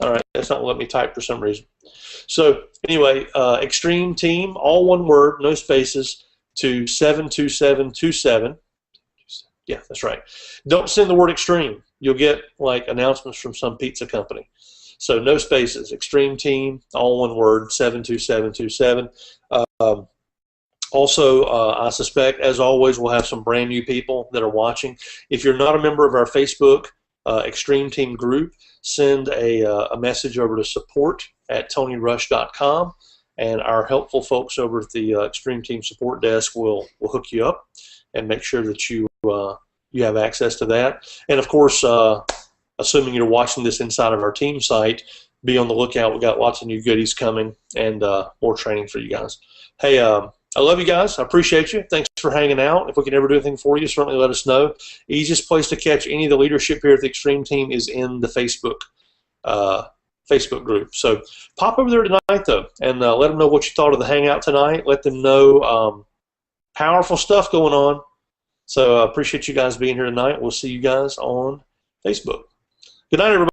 All right, that's not letting me type for some reason. So anyway, Extreme Team, all one word, no spaces, to 72727. Yeah, that's right. Don't send the word extreme. You'll get like announcements from some pizza company. So no spaces, Extreme Team, all one word, 72727. Also, I suspect, as always, we'll have some brand new people that are watching. If you're not a member of our Facebook Extreme Team group, send a message over to support@tonyrush.com, and our helpful folks over at the Extreme Team support desk will hook you up and make sure that you have access to that. And of course, assuming you're watching this inside of our team site, be on the lookout. We've got lots of new goodies coming and more training for you guys. Hey, I love you guys. I appreciate you. Thanks for hanging out. If we can ever do anything for you, certainly let us know. Easiest place to catch any of the leadership here at the Extreme Team is in the Facebook group. So pop over there tonight, though, and let them know what you thought of the Hangout tonight. Let them know powerful stuff going on. So I appreciate you guys being here tonight. We'll see you guys on Facebook. Good night, everybody.